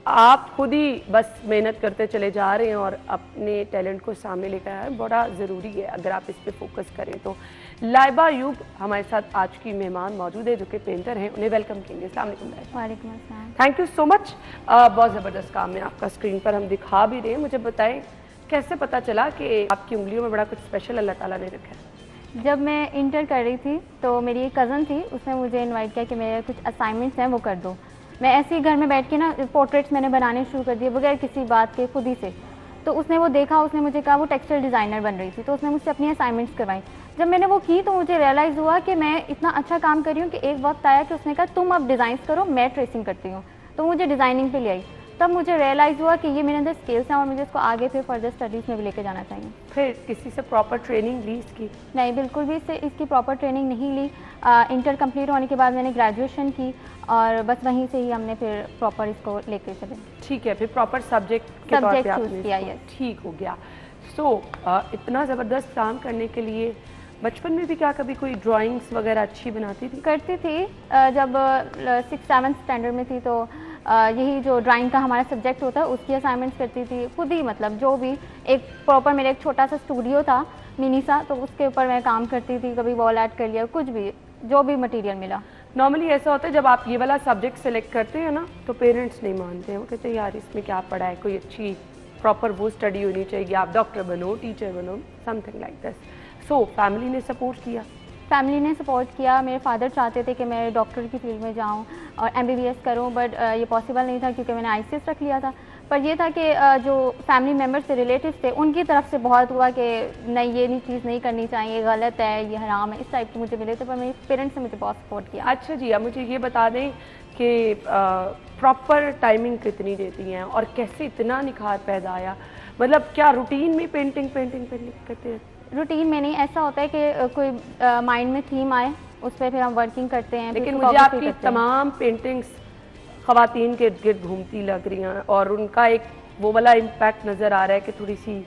Speaker 1: आप खुद ही बस मेहनत करते चले जा रहे हैं और अपने टैलेंट को सामने लेकर आए, बड़ा ज़रूरी है अगर आप इस पर फोकस करें तो। लाइबा अयूब हमारे साथ आज की मेहमान मौजूद है जो कि पेंटर हैं, उन्हें वेलकम करेंगे। अस्सलाम वालेकुम।
Speaker 5: वालेकुम अस्सलाम।
Speaker 1: Thank you so much. बहुत ज़बरदस्त काम है आपका, स्क्रीन पर हम दिखा भी रहे हैं। मुझे बताएं कैसे पता चला कि आपकी उंगलियों में बड़ा कुछ स्पेशल अल्लाह ताला ने रखा है?
Speaker 5: जब मैं इंटर कर रही थी तो मेरी एक कज़न थी, उसने मुझे इनवाइट किया कि मेरे कुछ असाइनमेंट्स हैं वो कर दो। मैं ऐसे ही घर में बैठ के ना पोर्ट्रेट्स मैंने बनाने शुरू कर दिए बगैर किसी बात के, खुद ही से। तो उसने वो देखा, उसने मुझे कहा, वो टेक्सटाइल डिज़ाइनर बन रही थी, तो उसने मुझसे अपनी असाइनमेंट्स करवाई। जब मैंने वो की तो मुझे रियलाइज़ हुआ कि मैं इतना अच्छा काम कर रही हूँ कि एक वक्त आया कि उसने कहा तुम अब डिज़ाइंस करो, मैं ट्रेसिंग करती हूँ। तो मुझे डिज़ाइनिंग पे ले आई। तब मुझे रियलाइज़ हुआ कि ये मेरे अंदर स्किल्स हैं और मुझे इसको आगे फिर फर्दर स्टडीज़ में भी लेके जाना चाहिए।
Speaker 1: फिर किसी से प्रॉपर ट्रेनिंग ली इसकी?
Speaker 5: नहीं, बिल्कुल भी इसकी प्रॉपर ट्रेनिंग नहीं ली। इंटर कंप्लीट होने के बाद मैंने ग्रेजुएशन की और बस वहीं से ही हमने फिर प्रॉपर इसको लेके चले।
Speaker 1: ठीक है, फिर प्रॉपर सब्जेक्ट के तौर पे आपने
Speaker 5: किया।
Speaker 1: इसको ठीक हो गया। सो इतना ज़बरदस्त काम करने के लिए बचपन में भी क्या कभी कोई ड्राइंग्स वगैरह अच्छी बनाती थी?
Speaker 5: करती थी। जब 6th-7th स्टैंडर्ड में थी तो यही जो ड्राइंग का हमारा सब्जेक्ट होता है उसकी असाइनमेंट्स करती थी खुद ही। मतलब जो भी एक प्रॉपर मेरा एक छोटा सा स्टूडियो था मिनी सा, तो उसके ऊपर मैं काम करती थी। कभी वॉल आर्ट कर लिया, कुछ भी जो भी मटेरियल मिला।
Speaker 1: नॉर्मली ऐसा होता है जब आप ये वाला सब्जेक्ट सेलेक्ट करते हैं ना तो पेरेंट्स नहीं मानते हैं, वो कहते हैं यार इसमें क्या पढ़ा है, कोई अच्छी प्रॉपर वो स्टडी होनी चाहिए, आप डॉक्टर बनो, टीचर बनो, something like this. So family ने सपोर्ट किया?
Speaker 5: फैमिली ने सपोर्ट किया। मेरे फादर चाहते थे कि मैं डॉक्टर की फील्ड में जाऊं और MBBS करूं, बट ये पॉसिबल नहीं था क्योंकि मैंने ICS रख लिया था। पर ये था कि जो फैमिली मेम्बर्स से रिलेटिव्स थे उनकी तरफ से बहुत हुआ कि नहीं, ये नहीं चीज़ नहीं करनी चाहिए, गलत है, ये हराम है, इस टाइप के मुझे मिले थे। पर मेरे पेरेंट्स ने मुझे बहुत सपोर्ट किया।
Speaker 1: अच्छा जी, अब मुझे ये बता दें कि प्रॉपर टाइमिंग कितनी देती हैं और कैसे इतना निखार पैदा आया? मतलब क्या रूटीन में पेंटिंग करते हैं?
Speaker 5: रूटीन में नहीं, ऐसा होता है कि कोई माइंड में थीम आए उस पर फिर हम वर्किंग करते हैं।
Speaker 1: लेकिन मुझे आपकी तमाम पेंटिंग्स ख़वातीन के इर्द गिर्द घूमती लग रही हैं और उनका एक वो वाला इम्पैक्ट नज़र आ रहा है कि थोड़ी सी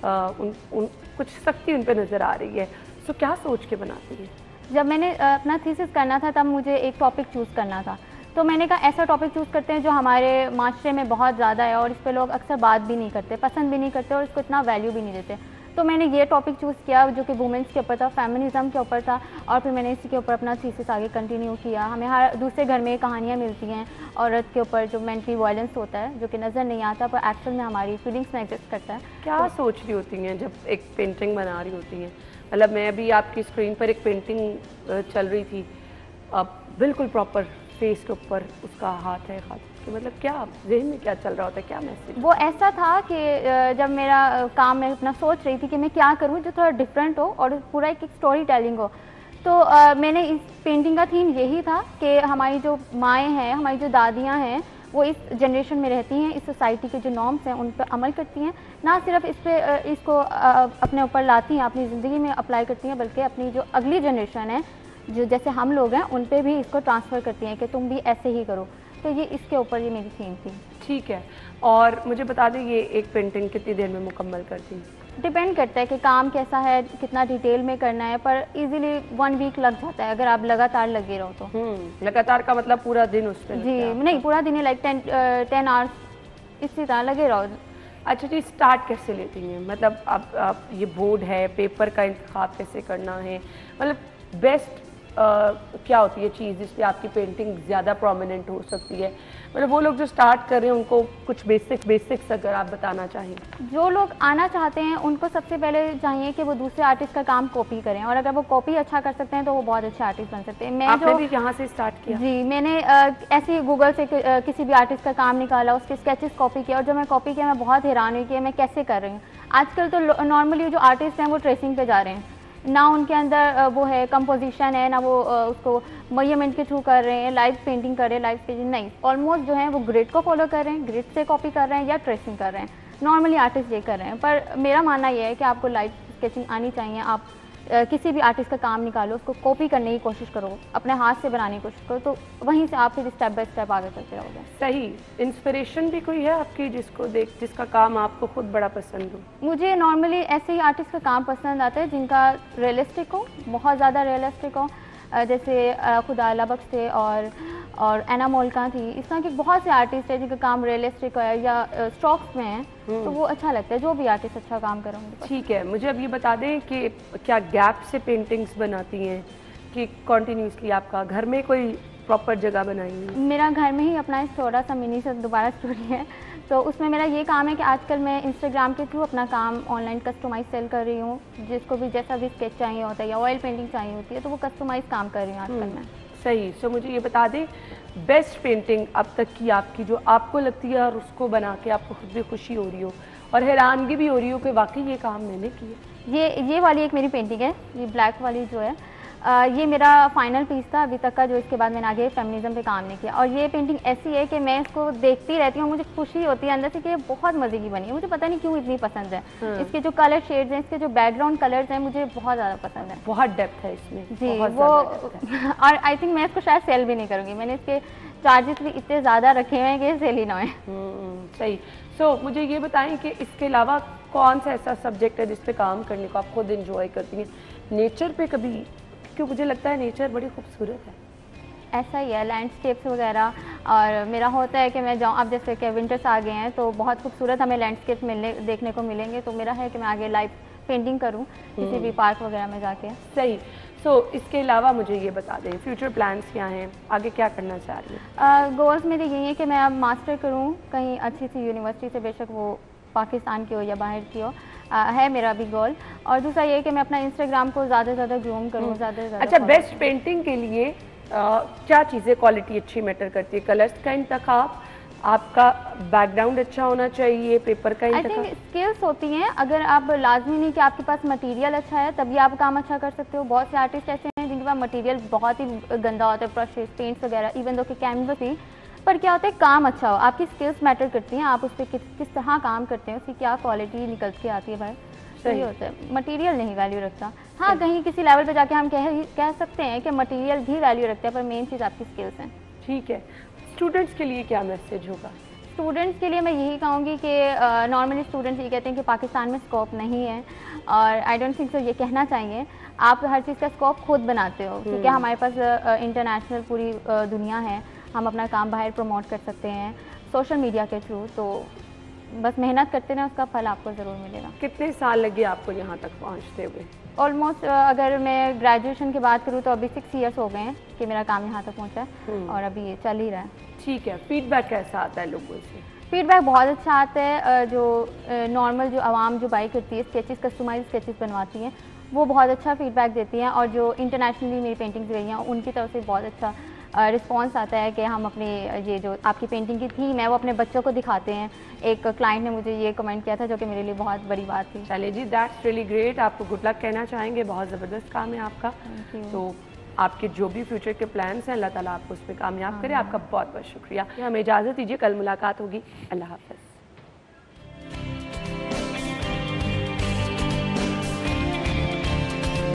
Speaker 1: कुछ सख्ती उन पर नज़र आ रही है। सो क्या सोच के बनाती है?
Speaker 5: जब मैंने अपना थीसिस करना था तब मुझे एक टॉपिक चूज़ करना था, तो मैंने कहा ऐसा टॉपिक चूज़ करते हैं जो हमारे माशरे में बहुत ज़्यादा है और इस पर लोग अक्सर बात भी नहीं करते, पसंद भी नहीं करते और इसको इतना वैल्यू भी नहीं देते। तो मैंने ये टॉपिक चूज़ किया जो कि वुमेंस के ऊपर था, फेमिनिज़म के ऊपर था, और फिर मैंने इसी के ऊपर अपना थीसिस आगे कंटिन्यू किया। हमें हर दूसरे घर में कहानियाँ मिलती हैं औरत के ऊपर जो मेंटली वायलेंस होता है, जो कि नज़र नहीं आता पर एक्चुअल में हमारी फीलिंग्स में एग्जिस्ट करता है।
Speaker 1: क्या सोच रही होती हैं जब एक पेंटिंग बना रही होती हैं? मतलब मैं अभी आपकी स्क्रीन पर एक पेंटिंग चल रही थी, अब बिल्कुल प्रॉपर फेस के ऊपर उसका हाथ है, मतलब क्या ज़हन में क्या चल रहा होता है, क्या मैसेज?
Speaker 5: वो ऐसा था कि जब मेरा काम मैं अपना सोच रही थी कि मैं क्या करूं जो थोड़ा डिफरेंट हो और पूरा एक स्टोरी टेलिंग हो, तो मैंने इस पेंटिंग का थीम यही था कि हमारी जो माएँ हैं, हमारी जो दादियाँ हैं, वो इस जनरेशन में रहती हैं, इस सोसाइटी के जो नॉर्म्स हैं उन पर अमल करती हैं, ना सिर्फ इसको अपने ऊपर लाती हैं, अपनी ज़िंदगी में अप्लाई करती हैं, बल्कि अपनी जो अगली जनरेशन है, जो जैसे हम लोग हैं, उन पे भी इसको ट्रांसफ़र करती हैं कि तुम भी ऐसे ही करो। तो ये इसके ऊपर ये मेरी थीम थी।
Speaker 1: ठीक है, और मुझे बता दें ये एक पेंटिंग कितनी देर में मुकम्मल करती हैं?
Speaker 5: डिपेंड करता है कि काम कैसा है, कितना डिटेल में करना है, पर इजीली 1 वीक लग जाता है अगर आप लगातार लगे रहो तो।
Speaker 1: लगातार का मतलब पूरा दिन उस पर?
Speaker 5: जी नहीं, पूरा दिन लाइक 10 आवर्स इसी तरह लगे रहो।
Speaker 1: अच्छा जी, स्टार्ट कैसे लेती हैं? मतलब आप ये बोर्ड है, पेपर का इंतखाब कैसे करना है, मतलब बेस्ट क्या होती है चीज़ जिस पे आपकी पेंटिंग ज़्यादा प्रोमिनेंट हो सकती है? मतलब वो लोग जो स्टार्ट कर रहे हैं उनको कुछ बेसिक्स अगर आप बताना चाहें।
Speaker 5: जो लोग आना चाहते हैं उनको सबसे पहले चाहिए कि वो दूसरे आर्टिस्ट का काम कॉपी करें, और अगर वो कॉपी अच्छा कर सकते हैं तो वो बहुत अच्छे आर्टिस्ट बन सकते हैं।
Speaker 1: आपने भी यहाँ से स्टार्ट किया?
Speaker 5: जी, मैंने ऐसे ही गूगल से किसी भी आर्टिस्ट का काम निकाला, उसके स्केचेस कॉपी किया, और जब मैं कॉपी किया मैं बहुत हैरान हुई कि मैं कैसे कर रही हूँ। आजकल तो नॉर्मली जो आर्टिस्ट हैं वो ट्रेसिंग पे जा रहे हैं, ना उनके अंदर वो है कंपोजिशन है, ना वो उसको मेजरमेंट के थ्रू कर रहे हैं, लाइव पेंटिंग कर रहे हैं, लाइव पेंटिंग नहीं, ऑलमोस्ट जो है वो ग्रिड को फॉलो कर रहे हैं, ग्रिड से कॉपी कर रहे हैं या ट्रेसिंग कर रहे हैं। नॉर्मली आर्टिस्ट ये कर रहे हैं, पर मेरा मानना ये है कि आपको लाइव स्केचिंग आनी चाहिए। आप किसी भी आर्टिस्ट का काम निकालो, उसको कॉपी करने की कोशिश करो, अपने हाथ से बनाने की कोशिश करो, तो वहीं से आप फिर स्टेप बाय स्टेप आगे चलते रहोगे।
Speaker 1: सही। इंस्पिरेशन भी कोई है आपकी जिसका काम आपको खुद बड़ा पसंद हो?
Speaker 5: मुझे नॉर्मली ऐसे ही आर्टिस्ट का काम पसंद आता है जिनका रियलिस्टिक हो, बहुत ज़्यादा रियलिस्टिक हो, जैसे खुदा अल्लाह बख्श थे और एना मोल्का थी। इस तरह के बहुत से आर्टिस्ट हैं जिनका काम रियलिस्टिक है या स्ट्रोक्स में है, तो वो अच्छा लगता है, जो भी आर्टिस्ट अच्छा काम कर रहे होंगे। ठीक
Speaker 1: है, मुझे अब ये बता दें कि क्या गैप से पेंटिंग्स बनाती हैं कि कॉन्टीन्यूसली आपका घर में कोई प्रॉपर जगह बनाई है?
Speaker 5: मेरा घर में ही अपना थोड़ा सा मिनी से दोबारा स्टूडियो है, तो उसमें मेरा ये काम है कि आजकल मैं इंस्टाग्राम के थ्रू अपना काम ऑनलाइन कस्टमाइज सेल कर रही हूँ। जिसको भी जैसा भी स्केच चाहिए होता है या ऑयल पेंटिंग चाहिए होती है तो वो कस्टमाइज काम कर रही हूँ आजकल मैं।
Speaker 1: सही। सो मुझे ये बता दें, बेस्ट पेंटिंग अब तक की आपकी जो आपको लगती है और उसको बना के आपको खुद भी खुशी हो रही हो और हैरानगी भी हो रही हो कि वाकई ये काम मैंने किया?
Speaker 5: ये वाली एक मेरी पेंटिंग है, ये ब्लैक वाली जो है, ये मेरा फाइनल पीस था अभी तक का, जो इसके बाद मैंने आगे फेमिनिज्म पे काम नहीं किया। और ये पेंटिंग ऐसी है कि मैं इसको देखती रहती हूँ, मुझे खुशी होती है अंदर से कि ये बहुत मज़े की बनी है। मुझे पता नहीं क्यों इतनी पसंद है। इसके जो कलर शेड्स हैं, इसके जो बैकग्राउंड कलर्स हैं, मुझे बहुत ज़्यादा पसंद है।
Speaker 1: बहुत डेप्थ है इसमें
Speaker 5: जी, वो और आई थिंक मैं इसको शायद सेल भी नहीं करूँगी। मैंने इसके चार्जेस भी इतने ज़्यादा रखे हुए हैं कि सेल ही ना है।
Speaker 1: सही। सो मुझे ये बताएं कि इसके अलावा कौन सा ऐसा सब्जेक्ट है जिस पे काम करने को आप खुद इंजॉय करती हैं? नेचर पे कभी, क्योंकि मुझे लगता है नेचर बड़ी खूबसूरत है।
Speaker 5: ऐसा ही है, लैंडस्केप्स वगैरह। और मेरा होता है कि मैं जाऊँ, अब जैसे कि विंटर्स आ गए हैं तो बहुत खूबसूरत हमें लैंडस्केप्स देखने को मिलेंगे, तो मेरा है कि मैं आगे लाइव पेंटिंग करूँ किसी भी पार्क वगैरह में जाके।
Speaker 1: सही। सो इसके अलावा मुझे ये बता दें, फ्यूचर प्लान्स क्या हैं, आगे क्या करना चाह रही हैं?
Speaker 5: गोल्स मेरे यही है कि मैं अब मास्टर करूँ कहीं अच्छी सी यूनिवर्सिटी से, बेशक वो पाकिस्तान की हो या बाहर की हो, है मेरा भी गोल। और दूसरा ये कि मैं अपना इंस्टाग्राम को ज़्यादा से ज़्यादा ग्रूम करूँ, ज़्यादा से ज़्यादा।
Speaker 1: अच्छा, बेस्ट पेंटिंग के लिए क्या चीज़ें क्वालिटी अच्छी मैटर करती है? कलर्स का इंतखाब, आपका बैकग्राउंड अच्छा होना चाहिए, पेपर का
Speaker 5: आई थिंक स्किल्स होती हैं। अगर आप लाजमी नहीं कि आपके पास मटेरियल अच्छा है तभी आप काम अच्छा कर सकते हो। बहुत से आर्टिस्ट ऐसे हैं जिनके पास मटेरियल बहुत ही गंदा होता है, ब्रशेस, पेंट्स वगैरह, इवन दो कि कैनवस ही, पर क्या होता है काम अच्छा हो। आपकी स्किल्स मैटर करती हैं, आप उस पर किस तरह काम करते हैं, उसकी क्या क्वालिटी निकल के आती है बाहर, सही होता है। मटेरियल नहीं वैल्यू रखता। हाँ, कहीं किसी लेवल पे जाके हम कह सकते हैं कि मटेरियल भी वैल्यू रखता है, पर मेन चीज़ आपकी स्किल्स हैं।
Speaker 1: ठीक है। स्टूडेंट्स के लिए क्या मैसेज होगा?
Speaker 5: स्टूडेंट्स के लिए मैं यही कहूँगी कि नॉर्मली स्टूडेंट्स ये कहते हैं कि पाकिस्तान में स्कोप नहीं है, और आई डोंट थिंक सो ये कहना चाहिए। आप हर चीज़ का स्कोप खुद बनाते हो, क्योंकि हमारे पास इंटरनेशनल पूरी दुनिया है, हम अपना काम बाहर प्रमोट कर सकते हैं सोशल मीडिया के थ्रू। तो बस मेहनत करते रहें, उसका फल आपको ज़रूर मिलेगा।
Speaker 1: कितने साल लगे आपको यहाँ तक पहुँचते हुए?
Speaker 5: ऑलमोस्ट अगर मैं ग्रेजुएशन की बात करूँ तो अभी 6 ईयर्स हो गए हैं कि मेरा काम यहाँ तक पहुँचा है, और अभी ये चल ही रहा है।
Speaker 1: ठीक है। फीडबैक कैसा आता है लोगों से?
Speaker 5: फीडबैक बहुत अच्छा आता है। जो नॉर्मल जो आवाम जो बाई करती है, स्केचेस, कस्टमाइज स्केचेस बनवाती हैं, वो बहुत अच्छा फीडबैक देती हैं। और जो इंटरनेशनली मेरी पेंटिंग्स गई हैं, उनकी तरफ से बहुत अच्छा रिस्पांस आता है कि हम अपने ये जो आपकी पेंटिंग की थीम है वो अपने बच्चों को दिखाते हैं। एक क्लाइंट ने मुझे ये कमेंट किया था, जो कि मेरे लिए बहुत बड़ी बात थी।
Speaker 1: चलिए जी, दैट्स रियली ग्रेट। आपको गुड लक कहना चाहेंगे, बहुत ज़बरदस्त काम है आपका। तो आपके जो भी फ्यूचर के प्लान्स हैं, अल्लाह ताला आपको उस पर कामयाब करे। आपका बहुत बहुत शुक्रिया। हमें इजाज़त दीजिए, कल मुलाकात होगी। अल्लाह हाफ़िज़।